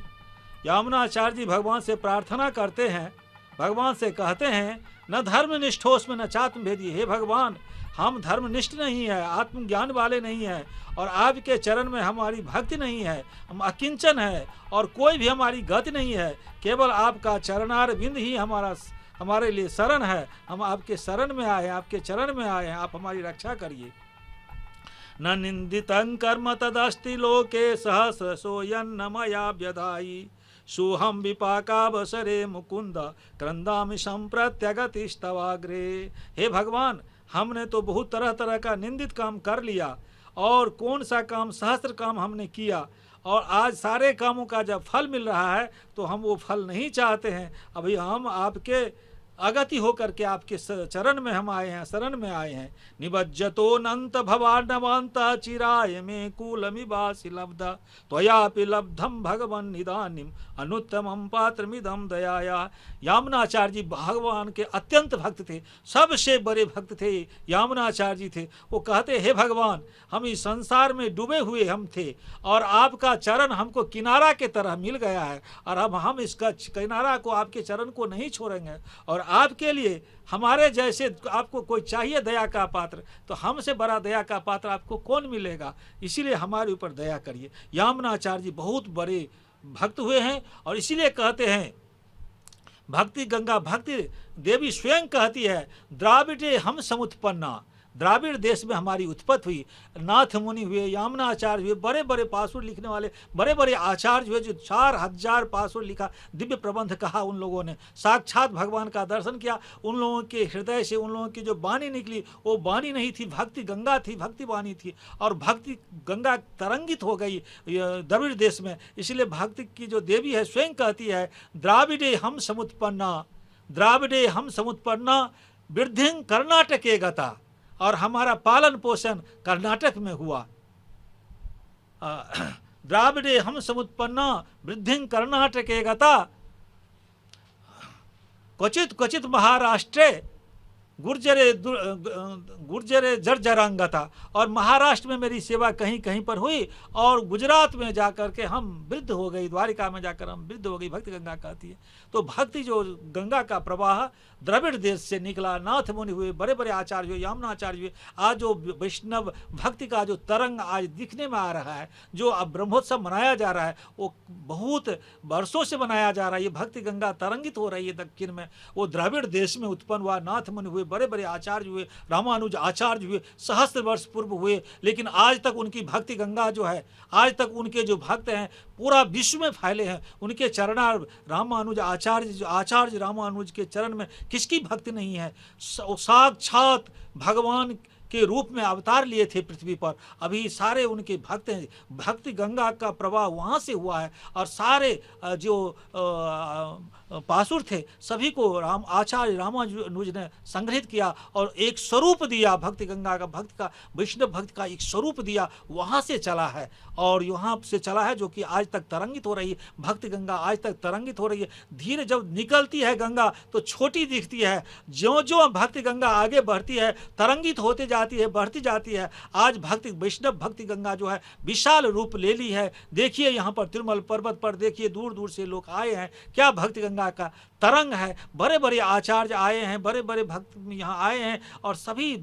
यामुनाचार्य जी भगवान से प्रार्थना करते हैं, भगवान से कहते हैं न धर्मनिष्ठोस्मि न चात्मभेदी, हे भगवान हम धर्मनिष्ठ नहीं है, आत्मज्ञान वाले नहीं है और आपके चरण में हमारी भक्ति नहीं है, हम अकिंचन है और कोई भी हमारी गति नहीं है, केवल आपका चरणार बिंद ही हमारे लिए शरण है। हम आपके शरण में आए हैं, आपके चरण में आए हैं, आप हमारी रक्षा करिए। न निंदितं कर्म तदस्ति लोके सहस्रशो यन्न मया व्यधायि सोऽहं विपाकावसरे मुकुंद क्रंदामि सम्प्रत्यगतिस्तवाग्रे। हे भगवान हमने तो बहुत तरह तरह का निंदित काम कर लिया और कौन सा काम सहस्त्र काम हमने किया और आज सारे कामों का जब फल मिल रहा है तो हम वो फल नहीं चाहते हैं। अभी हम आपके अगति होकर के आपके चरण में हम आए हैं, शरण में आए हैं। निबज्जतो नंत भवार्णवांत चिराय में कूलमिवासि लब्धा त्वयापि लब्धम भगवन् निदानिम अनुत्तमं पात्रमिदं दयाया। यामुनाचार्य जी भगवान के अत्यंत भक्त थे, सबसे बड़े भक्त थे यामुनाचार्य जी थे। वो कहते हे भगवान हम इस संसार में डूबे हुए हम थे और आपका चरण हमको किनारा के तरह मिल गया है और अब हम इसका किनारा को आपके चरण को नहीं छोड़ेंगे और आपके लिए हमारे जैसे आपको कोई चाहिए दया का पात्र, तो हमसे बड़ा दया का पात्र आपको कौन मिलेगा, इसीलिए हमारे ऊपर दया करिए। यामुनाचार्य जी बहुत बड़े भक्त हुए हैं और इसीलिए कहते हैं भक्ति गंगा भक्ति देवी स्वयं कहती है द्राविडे हम समुत्पन्ना, द्राविड़ देश में हमारी उत्पत्ति हुई। नाथ मुनि हुए, यामुनाचार्य हुए, बड़े बड़े पासुर लिखने वाले बड़े बड़े आचार्य हुए जो 4000 पासुर लिखा, दिव्य प्रबंध कहा उन लोगों ने, साक्षात भगवान का दर्शन किया। उन लोगों के हृदय से उन लोगों की जो वाणी निकली वो वाणी नहीं थी, भक्ति गंगा थी, भक्ति वाणी थी और भक्ति गंगा तरंगित हो गई द्रविड़ देश में। इसलिए भक्ति की जो देवी है स्वयं कहती है द्राविडे हम समुत्पन्ना, द्राविडे हम समुत्पन्ना वृद्धि कर्नाटके गता, और हमारा पालन पोषण कर्नाटक में हुआ। द्राविडे हम समुत्पन्ना वृद्धि कर्नाटके गता क्वचित क्वचित महाराष्ट्रे गुर्जरे जर्जरांगता, और महाराष्ट्र में मेरी सेवा कहीं कहीं पर हुई और गुजरात में जाकर के हम वृद्ध हो गई, द्वारिका में जाकर हम वृद्ध हो गई। भक्ति गंगा कहती है। तो भक्ति जो गंगा का प्रवाह द्रविड़ देश से निकला, नाथ मुनि हुए, बड़े बड़े आचार्य हुए, यामुनाचार्य हुए। आज जो वैष्णव भक्ति का जो तरंग आज दिखने में आ रहा है, जो अब ब्रह्मोत्सव मनाया जा रहा है, वो बहुत वर्षों से मनाया जा रहा है। ये भक्ति गंगा तरंगित हो रही है दक्षिण में, वो द्रविड़ देश में उत्पन्न हुआ। नाथ मुनि हुए, बड़े बड़े आचार्य हुए, रामानुज आचार्य हुए, सहस्त्र वर्ष पूर्व हुए, लेकिन आज तक उनकी भक्ति गंगा जो है, आज तक उनके जो भक्त हैं पूरा विश्व में फैले हैं। उनके चरणार रामानुज आचार्य रामानुज के चरण में किसकी भक्ति नहीं है। साक्षात भगवान के रूप में अवतार लिए थे पृथ्वी पर, अभी सारे उनके भक्त हैं। भक्ति गंगा का प्रवाह वहाँ से हुआ है और सारे जो पासुर थे, सभी को आचार्य रामानुज ने संग्रहित किया और एक स्वरूप दिया, भक्ति गंगा का, भक्त का, वैष्णव भक्त का एक स्वरूप दिया। वहाँ से चला है और यहाँ से चला है जो कि आज तक तरंगित हो रही है। भक्ति गंगा आज तक तरंगित हो रही है। धीरे जब निकलती है गंगा तो छोटी दिखती है, ज्यों ज्यों भक्ति गंगा आगे बढ़ती है तरंगित होते जाती है, बढ़ती जाती है। आज भक्ति वैष्णव भक्ति गंगा जो है विशाल रूप ले ली है। देखिए यहाँ पर तिरुमल पर्वत पर देखिए दूर दूर से लोग आए हैं, क्या भक्ति गंगा का तरंग है। बड़े बड़े आचार्य आए हैं, बड़े बड़े भक्त यहाँ आए हैं और सभी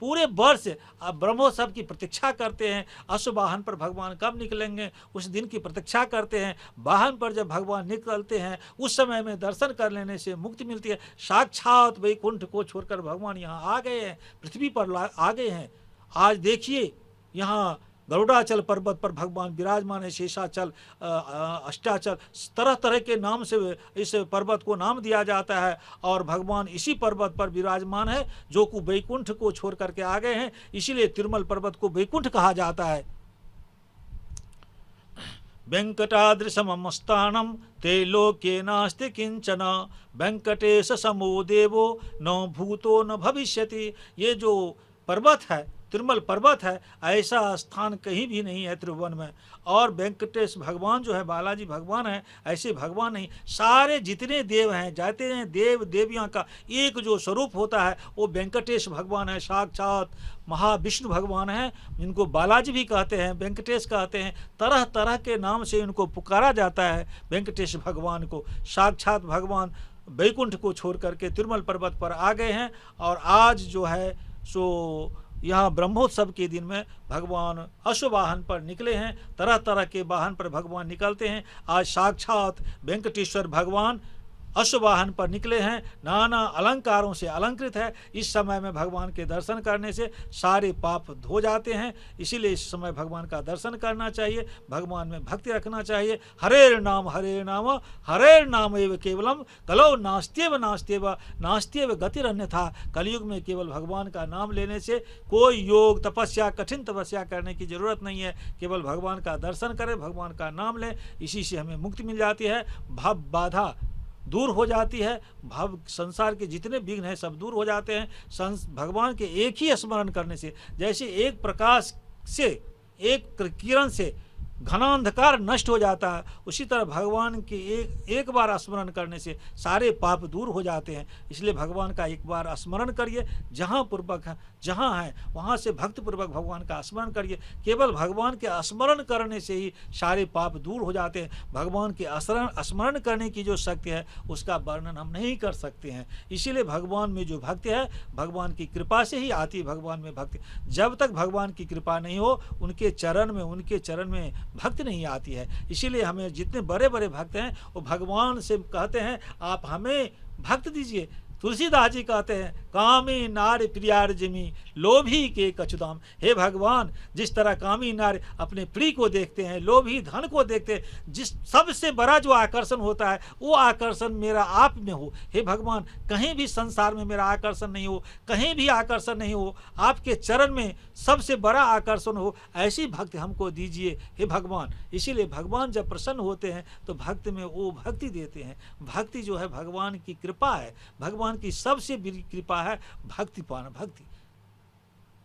पूरे वर्ष ब्रह्मोत्सव की प्रतीक्षा करते हैं। अश्व वाहन पर भगवान कब निकलेंगे उस दिन की प्रतीक्षा करते हैं। वाहन पर जब भगवान निकलते हैं उस समय में दर्शन कर लेने से मुक्ति मिलती है। साक्षात वैकुंठ को छोड़कर भगवान यहाँ आ गए हैं, पृथ्वी पर आ गए हैं। आज देखिए यहाँ गरुड़ाचल पर्वत पर भगवान विराजमान है, शेषाचल, अष्टाचल, तरह तरह के नाम से इस पर्वत को नाम दिया जाता है और भगवान इसी पर्वत पर विराजमान है जो को वैकुंठ को छोड़ करके आ गए हैं। इसीलिए तिरुमल पर्वत को वैकुंठ कहा जाता है। वेंकटाद्रिसममस्तानं ते लोके नास्ति किंचन वेंकटेश समो देवो न भूतो न भविष्यति। ये जो पर्वत है तिरुमल पर्वत है, ऐसा स्थान कहीं भी नहीं है त्रिभुवन में। और वेंकटेश भगवान जो है, बालाजी भगवान है, ऐसे भगवान नहीं। सारे जितने देव हैं, जाते हैं देव देवियां का एक जो स्वरूप होता है वो वेंकटेश भगवान है। साक्षात महाविष्णु भगवान है, इनको बालाजी भी कहते हैं, वेंकटेश कहते हैं। तरह तरह के नाम से इनको पुकारा जाता है वेंकटेश भगवान को। साक्षात भगवान वैकुंठ को छोड़ करके तिरुमल पर्वत पर आ गए हैं और आज जो है सो यहाँ ब्रह्मोत्सव के दिन में भगवान अश्व वाहन पर निकले हैं। तरह तरह के वाहन पर भगवान निकलते हैं। आज साक्षात वेंकटेश्वर भगवान अश्व वाहन पर निकले हैं, नाना अलंकारों से अलंकृत है। इस समय में भगवान के दर्शन करने से सारे पाप धो जाते हैं। इसीलिए इस समय भगवान का दर्शन करना चाहिए, भगवान में भक्ति रखना चाहिए। हरेर नाम हरेर नाम एव केवलम कलो नास्त्येव नास्त्येव नास्त्येव गतिरन्यथा। कलयुग में केवल भगवान का नाम लेने से कोई योग तपस्या कठिन तपस्या करने की जरूरत नहीं है। केवल भगवान का दर्शन करें, भगवान का नाम लें, इसी से हमें मुक्ति मिल जाती है। भव बाधा दूर हो जाती है, भव संसार के जितने विघ्न हैं सब दूर हो जाते हैं भगवान के एक ही स्मरण करने से। जैसे एक प्रकाश से, एक किरण से घना अंधकार नष्ट हो जाता है, उसी तरह भगवान के एक बार स्मरण करने से सारे पाप दूर हो जाते हैं। इसलिए भगवान का एक बार स्मरण करिए, जहाँ है वहाँ से भक्तिपूर्वक भगवान का स्मरण करिए। केवल भगवान के स्मरण करने से ही सारे पाप दूर हो जाते हैं। भगवान के स्मरण करने की जो शक्ति है उसका वर्णन हम नहीं कर सकते हैं। इसीलिए भगवान में जो भक्ति है भगवान की कृपा से ही आती है। भगवान में भक्ति जब तक भगवान की कृपा नहीं हो उनके चरण में भक्ति नहीं आती है। इसीलिए हमें जितने बड़े बड़े भक्त हैं वो भगवान से कहते हैं आप हमें भक्त दीजिए। तुलसीदास जी कहते हैं कामी नारी प्रियार्जिमी लोभी के कछुदाम। हे भगवान, जिस तरह कामी नारी अपने प्रिय को देखते हैं, लोभी धन को देखते हैं, जिस सबसे बड़ा जो आकर्षण होता है वो आकर्षण मेरा आप में हो। हे भगवान, कहीं भी संसार में मेरा आकर्षण नहीं हो, कहीं भी आकर्षण नहीं हो, आपके चरण में सबसे बड़ा आकर्षण हो, ऐसी भक्ति हमको दीजिए हे भगवान। इसीलिए भगवान जब प्रसन्न होते हैं तो भक्त में वो भक्ति देते हैं। भक्ति जो है भगवान की कृपा है, भगवान की सबसे बड़ी कृपा है भक्ति पाना, भक्ति।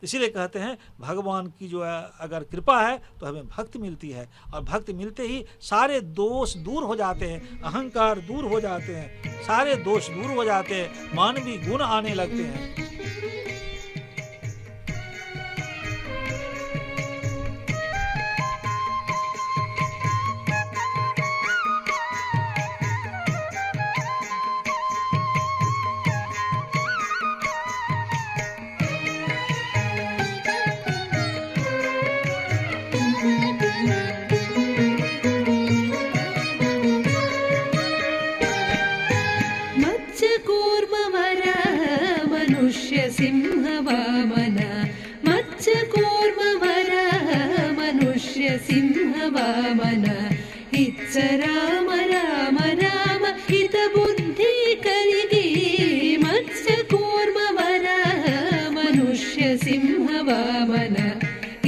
इसीलिए कहते हैं भगवान की जो है अगर कृपा है तो हमें भक्ति मिलती है और भक्ति मिलते ही सारे दोष दूर हो जाते हैं, अहंकार दूर हो जाते हैं, सारे दोष दूर हो जाते हैं, मानवीय गुण आने लगते हैं। सिंहवामन इत्स राम राम राम हित बुद्धि कलिगे मत्स्य कूर्म वराह मनुष्य सिंहवामन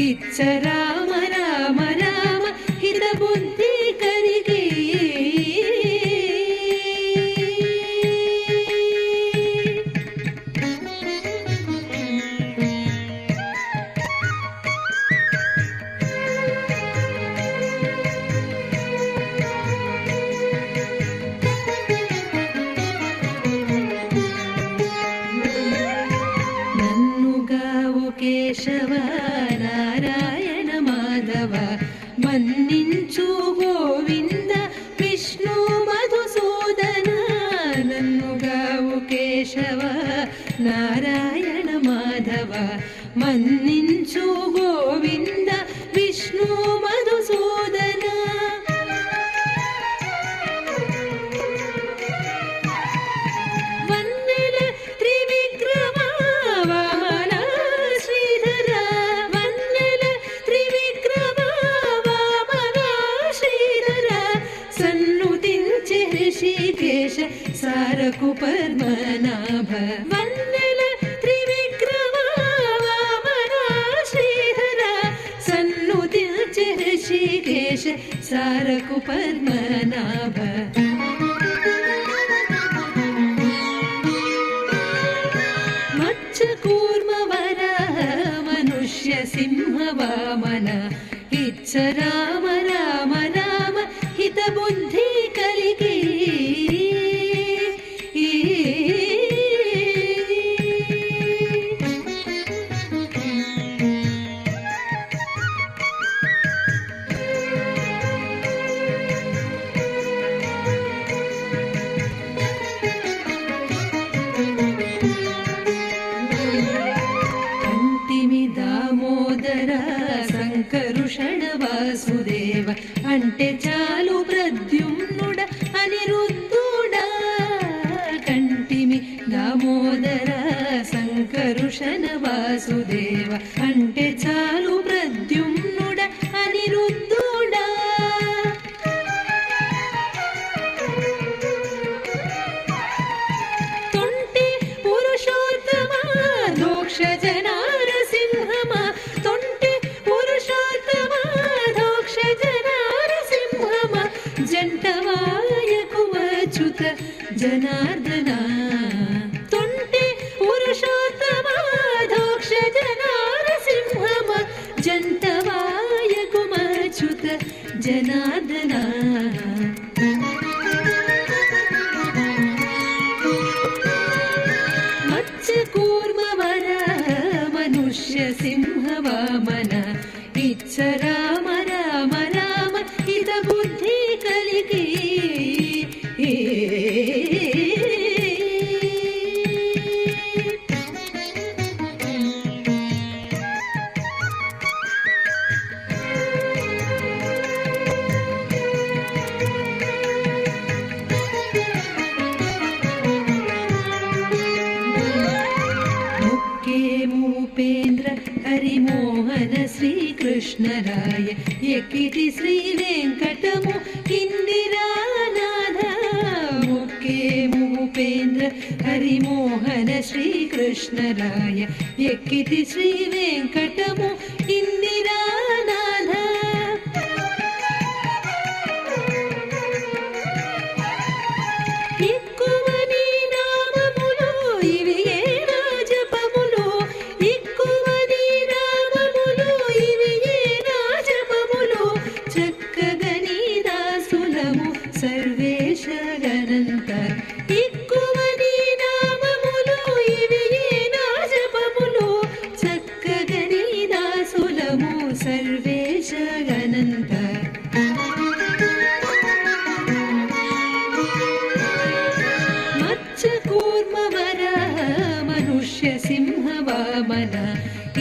इत्स राम राम राम हित बुद्धि कलिगे। ऋषिकेश सारकुपर्मनाभ वन्देल त्रिविक्रमा वामना श्रीधरा सन्नुतिल्च ऋषिकेश सारकुपर्मनाभ मत्स्यकूर्मवराह मनुष्य सिंह वामन इच्छ राम राम राम हितबुद्धि कलिगे శంకరుషణ వాసుదేవ అంటే చాలు ప్రద్యుమ్నుడ అనిరుద్ధుడ కంటిమి దామోదర శంకరుషణ వాసుదేవ అంటే చాలు ప్రద్యుమ్నుడ అనిరుద్ధుడ తొంటి పురుషోత్తమ దోక్ష జనార సింహమ జంటవాయకుమచ్యుత జనార్దన తొంటి పురుషోత్తమ దోక్ష జనారసింహమ జంటవాయకుమచ్యుత జనార్దన మత్స్యకూర్మవర మనుష్య సింహ వామన ఇచ్చ రామ రామ రామ హిత బుద్ధి కలిగి మూపేంద్ర హరిమోహన శ్రీకృష్ణరాయ ఎక్కిటి శ్రీ వెంకటము ఇందిరానాథ ముఖ్యే మూపేంద్ర హరిమోహన శ్రీకృష్ణరాయ ఎక్కిటి శ్రీ వెంకటము ఇందిరానాథ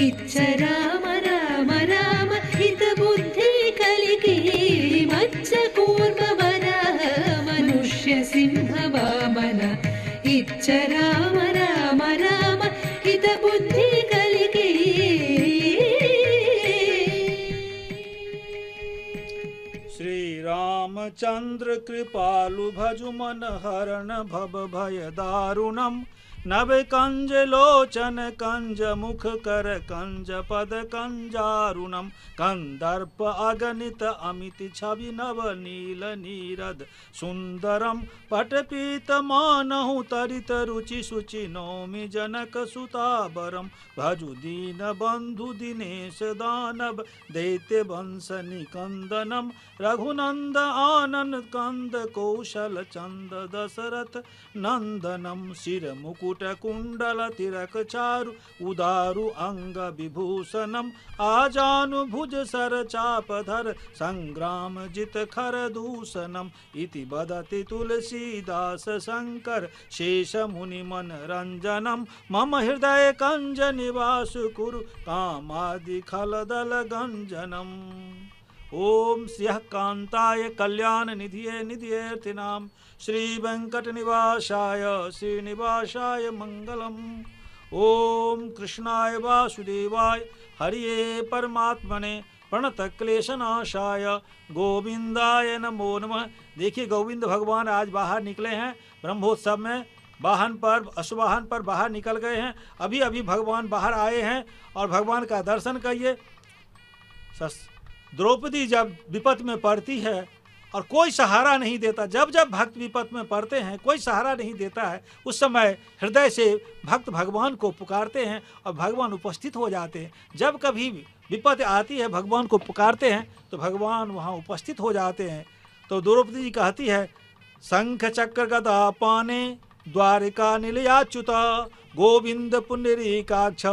ఇచ్చ రామ రామ రామ హిత బుద్ధి కలిగి మత్స్యకూర్మవర మనుష్య సింహ వామన ఇచ్చ రామ రామ రామ హిత బుద్ధి కలిగి श्री रामचंद्र कृपालु भजु मन हरण भव भय दारुणम नभ कंज लोचन कंज मुख कर कंज पद कंजारुणम कंदर्प अगणित अमित छवि नव नील नीरद सुंदरम पटपीत मानहु तरित रुचि सुचि नौमि जनक सुताबरम भजु दीन बंधु दिनेश दानव दैत्य वंश निकंदनम रघुनंद आनंद कंद कौशल चंद दशरथ नंदनम शिर मुकुट कुंडल तिरक चारु उदारु अंग विभूषणम आजानु भुज सर चापधर संग्राम जित खर दूषणम इति बदति तुलसीदास शंकर शेष मुनि मन रंजनम मम हृदय कंज निवास कुरु कामादि खलदल गंजनम। ओम श्रीः कांताय कल्याण निधिये निधियेऽर्थिनाम श्री वेंकट निवासाय श्रीनिवासाय मंगलम। ओम कृष्णाय वासुदेवाय हरिये परमात्मने प्रणत क्लेशनाशाय गोविंदाय नमो नमः। देखिए गोविंद भगवान आज बाहर निकले हैं ब्रह्मोत्सव में, वाहन पर, अश्ववाहन पर बाहर निकल गए हैं। अभी अभी भगवान बाहर आए हैं और भगवान का दर्शन करिए। द्रौपदी जब विपत में पड़ती है और कोई सहारा नहीं देता, जब जब भक्त विपत में पड़ते हैं कोई सहारा नहीं देता है, उस समय हृदय से भक्त भगवान को पुकारते हैं और भगवान उपस्थित हो जाते हैं। जब कभी विपत आती है भगवान को पुकारते हैं तो भगवान वहाँ उपस्थित हो जाते हैं। तो द्रौपदी जी कहती है, शंख चक्र गदा पाने द्वारिका निलयाच्युता गोविंद पुंडरीकाक्ष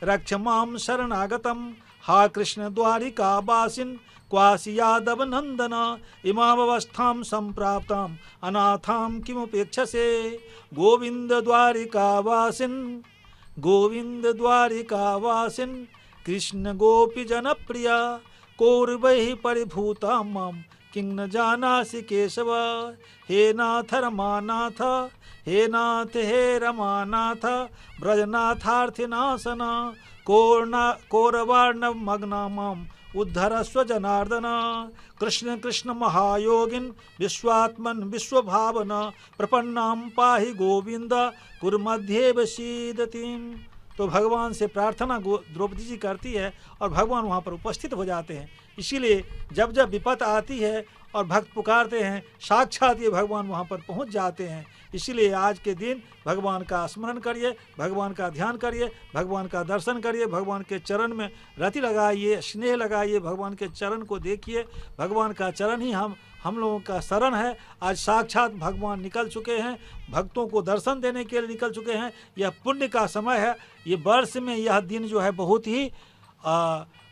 रक्ष माम शरणागतम। हा कृष्ण द्वारिका वासिन क्वासी यादव नंदन इमावस्थां संप्राप्ताम अनाथाम किमुपेक्षसे। गोविंद द्वारिका वासिन कृष्ण गोपी जनप्रिया कौरवैः परिभूता माम किं न जानासि केशव। हे नाथ रमानाथ हे नाथ हे रमानाथ ब्रजनाथार्थिनाशन कौरवार्णव मग्ना माम उद्धरस्व जनार्दन। कृष्ण कृष्ण महायोगिन विश्वात्मन विश्वभावन प्रपन्नां पाहि गोविंद कुर्मध्येव सीदतीम। तो भगवान से प्रार्थना द्रौपदी जी करती है और भगवान वहाँ पर उपस्थित हो जाते हैं। इसीलिए जब जब विपत आती है और भक्त पुकारते हैं साक्षात ये भगवान वहाँ पर पहुँच जाते हैं। इसीलिए आज के दिन भगवान का स्मरण करिए, भगवान का ध्यान करिए, भगवान का दर्शन करिए, भगवान के चरण में रति लगाइए, स्नेह लगाइए, भगवान के चरण को देखिए। भगवान का चरण ही हम लोगों का शरण है। आज साक्षात भगवान निकल चुके हैं, भक्तों को दर्शन देने के लिए निकल चुके हैं। यह पुण्य का समय है। ये वर्ष में यह दिन जो है बहुत ही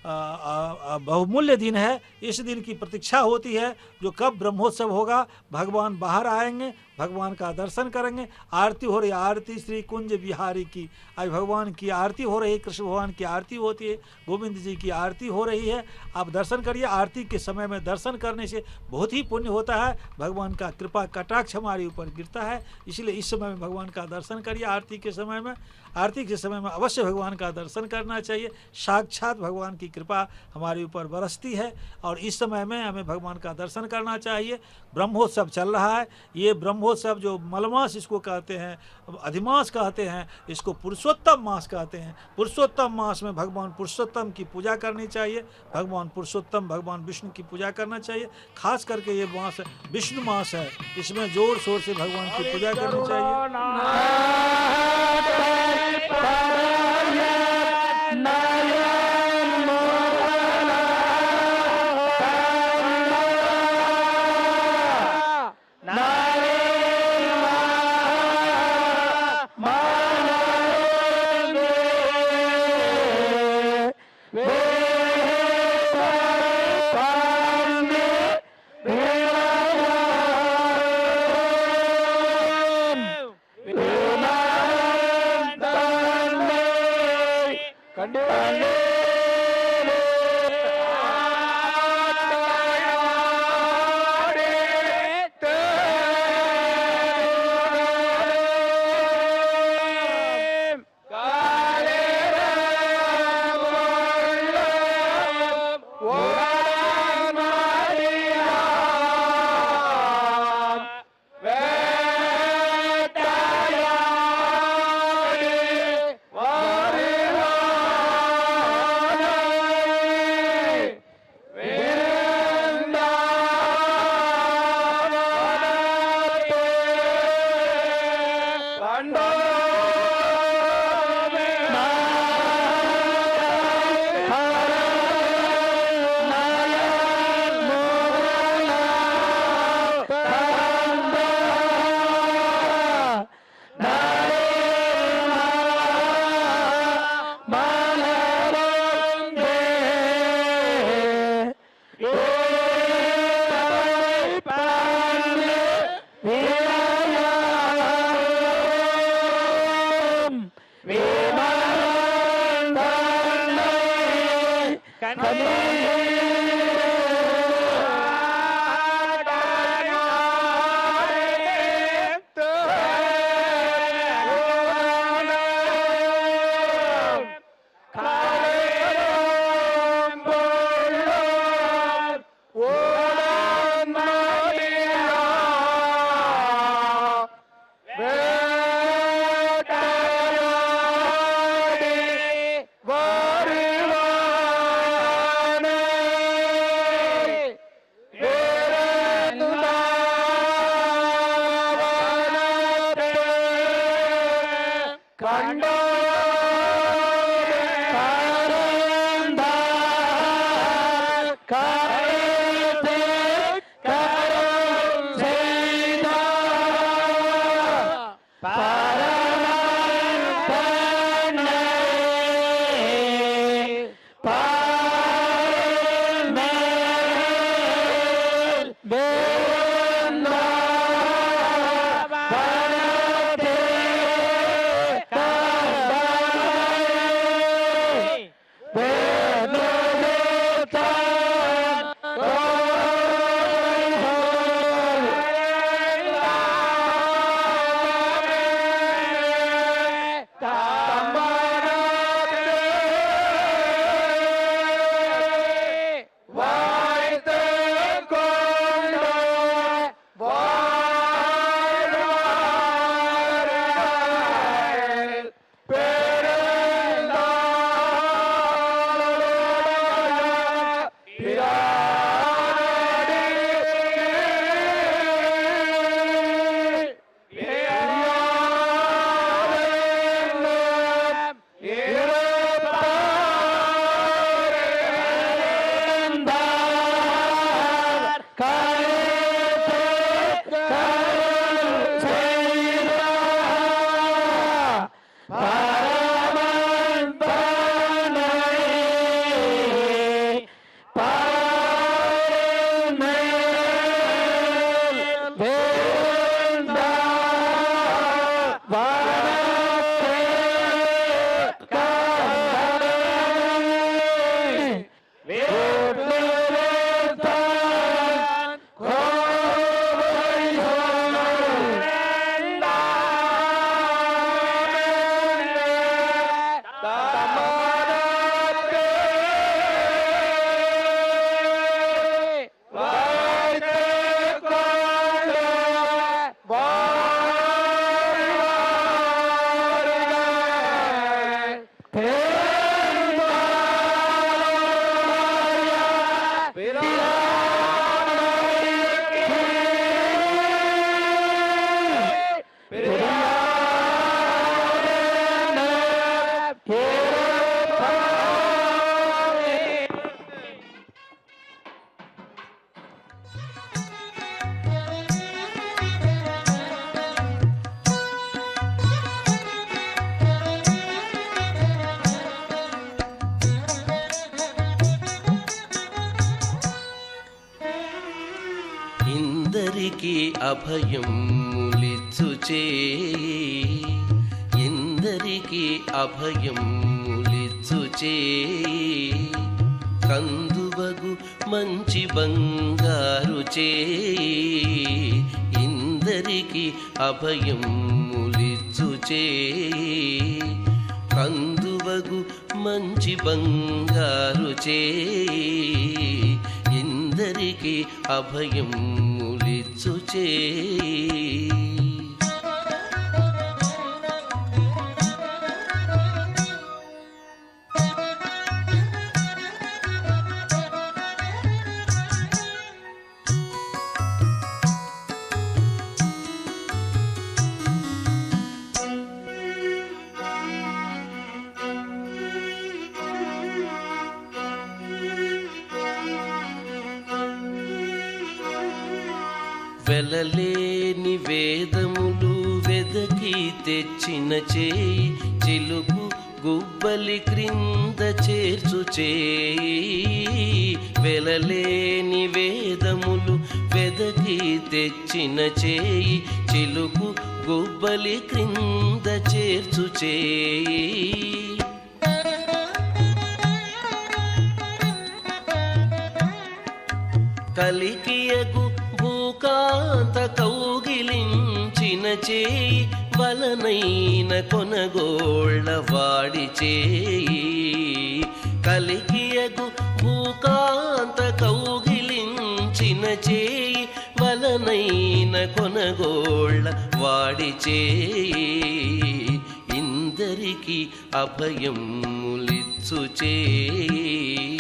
बहुमूल्य दिन है। इस दिन की प्रतीक्षा होती है जो कब ब्रह्मोत्सव होगा, भगवान बाहर आएंगे, भगवान का दर्शन करेंगे। आरती हो रही, आरती श्री कुंज बिहारी की। आज भगवान की आरती हो रही है, कृष्ण भगवान की आरती होती है, गोविंद जी की आरती हो रही है। आप दर्शन करिए। आरती के समय में दर्शन करने से बहुत ही पुण्य होता है, भगवान का कृपा कटाक्ष हमारे ऊपर गिरता है। इसलिए इस समय में भगवान का दर्शन करिए। आरती के समय में अवश्य भगवान का दर्शन करना चाहिए। साक्षात भगवान की कृपा हमारे ऊपर बरसती है और इस समय में हमें भगवान का दर्शन करना चाहिए। ब्रह्मोत्सव चल रहा है। ये ब्रह्मोत्सव जो मलमास इसको कहते हैं, अधिमास कहते हैं, इसको पुरुषोत्तम मास कहते हैं। पुरुषोत्तम मास में भगवान पुरुषोत्तम की पूजा करनी चाहिए। भगवान पुरुषोत्तम भगवान विष्णु की पूजा करना चाहिए। खास करके ये मास विष्णु मास है, इसमें जोर शोर से भगवान की पूजा करनी चाहिए। ఇందరికి అభయం ములిచ్చుచే ఇందరికి అభయం ములిచ్చుచే కందువగు మంచి బంగారు చే ఇందరికి అభయం ములిచ్చుచే కందువగు మంచి బంగారు చే ఇందరికి అభయం ములిచ్చుచే వెలలేని వేదములు వెదకి తెచ్చిన చేయి చిలుకు గుబ్బలి క్రింద చేర్చు చేయి వెలలేని వేదములు వెదకి తెచ్చిన చేయి చిలుకు గుబ్బలి క్రింద చేర్చు చేయి కలికియకు భూకాంత కౌగిలించిన చేయి వలనైన కొనగోళ్ళ వాడి చేయి కలికియకు భూకాంత కౌగిలించిన చేయి వలనైన కొనగోళ్ళ వాడి చేయి ఇందరికి అభయం ములిచ్చు చేయి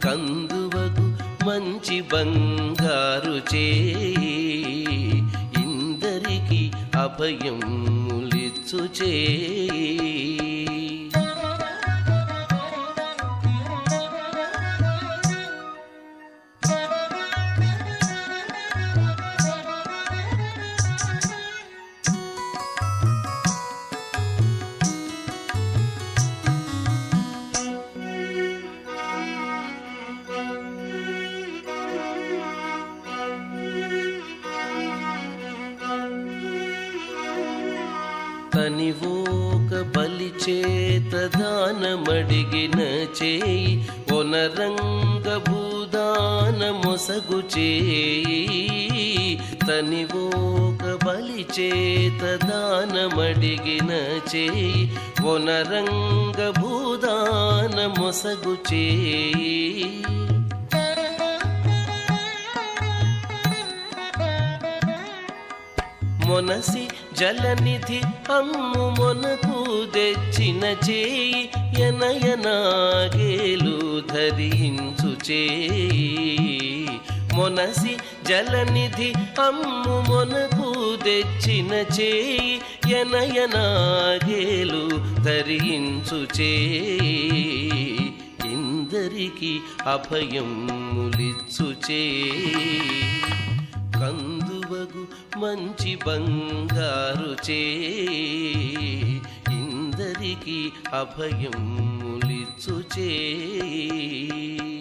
కందువకు మంచి బంగారు చేయి ఇందరికి అభయములిచ్చు చేయి. తనివోక బలి చేత దానమడిగిన చేయి ఒనరంగ భూదాన మొసగు చేయి. తనివోక బలి చేత దానమడిగిన చేయి ఒనరంగ భూదాన మొసగు చేయి. మొనసి జలనిధి అమ్ము మొనకు తెచ్చిన చేయి ఎనయనాగేలు ధరించు చేయి. మొనసి జలనిధి అమ్ము మొనకు తెచ్చిన చేయి ఎనయనాగేలు ధరించు చేయి. ఇందరికి అభయములిచ్చు చేయి. కందువగు మంచి బంగారు చేయి. ఇందరికి అభయములిచ్చు చేయి.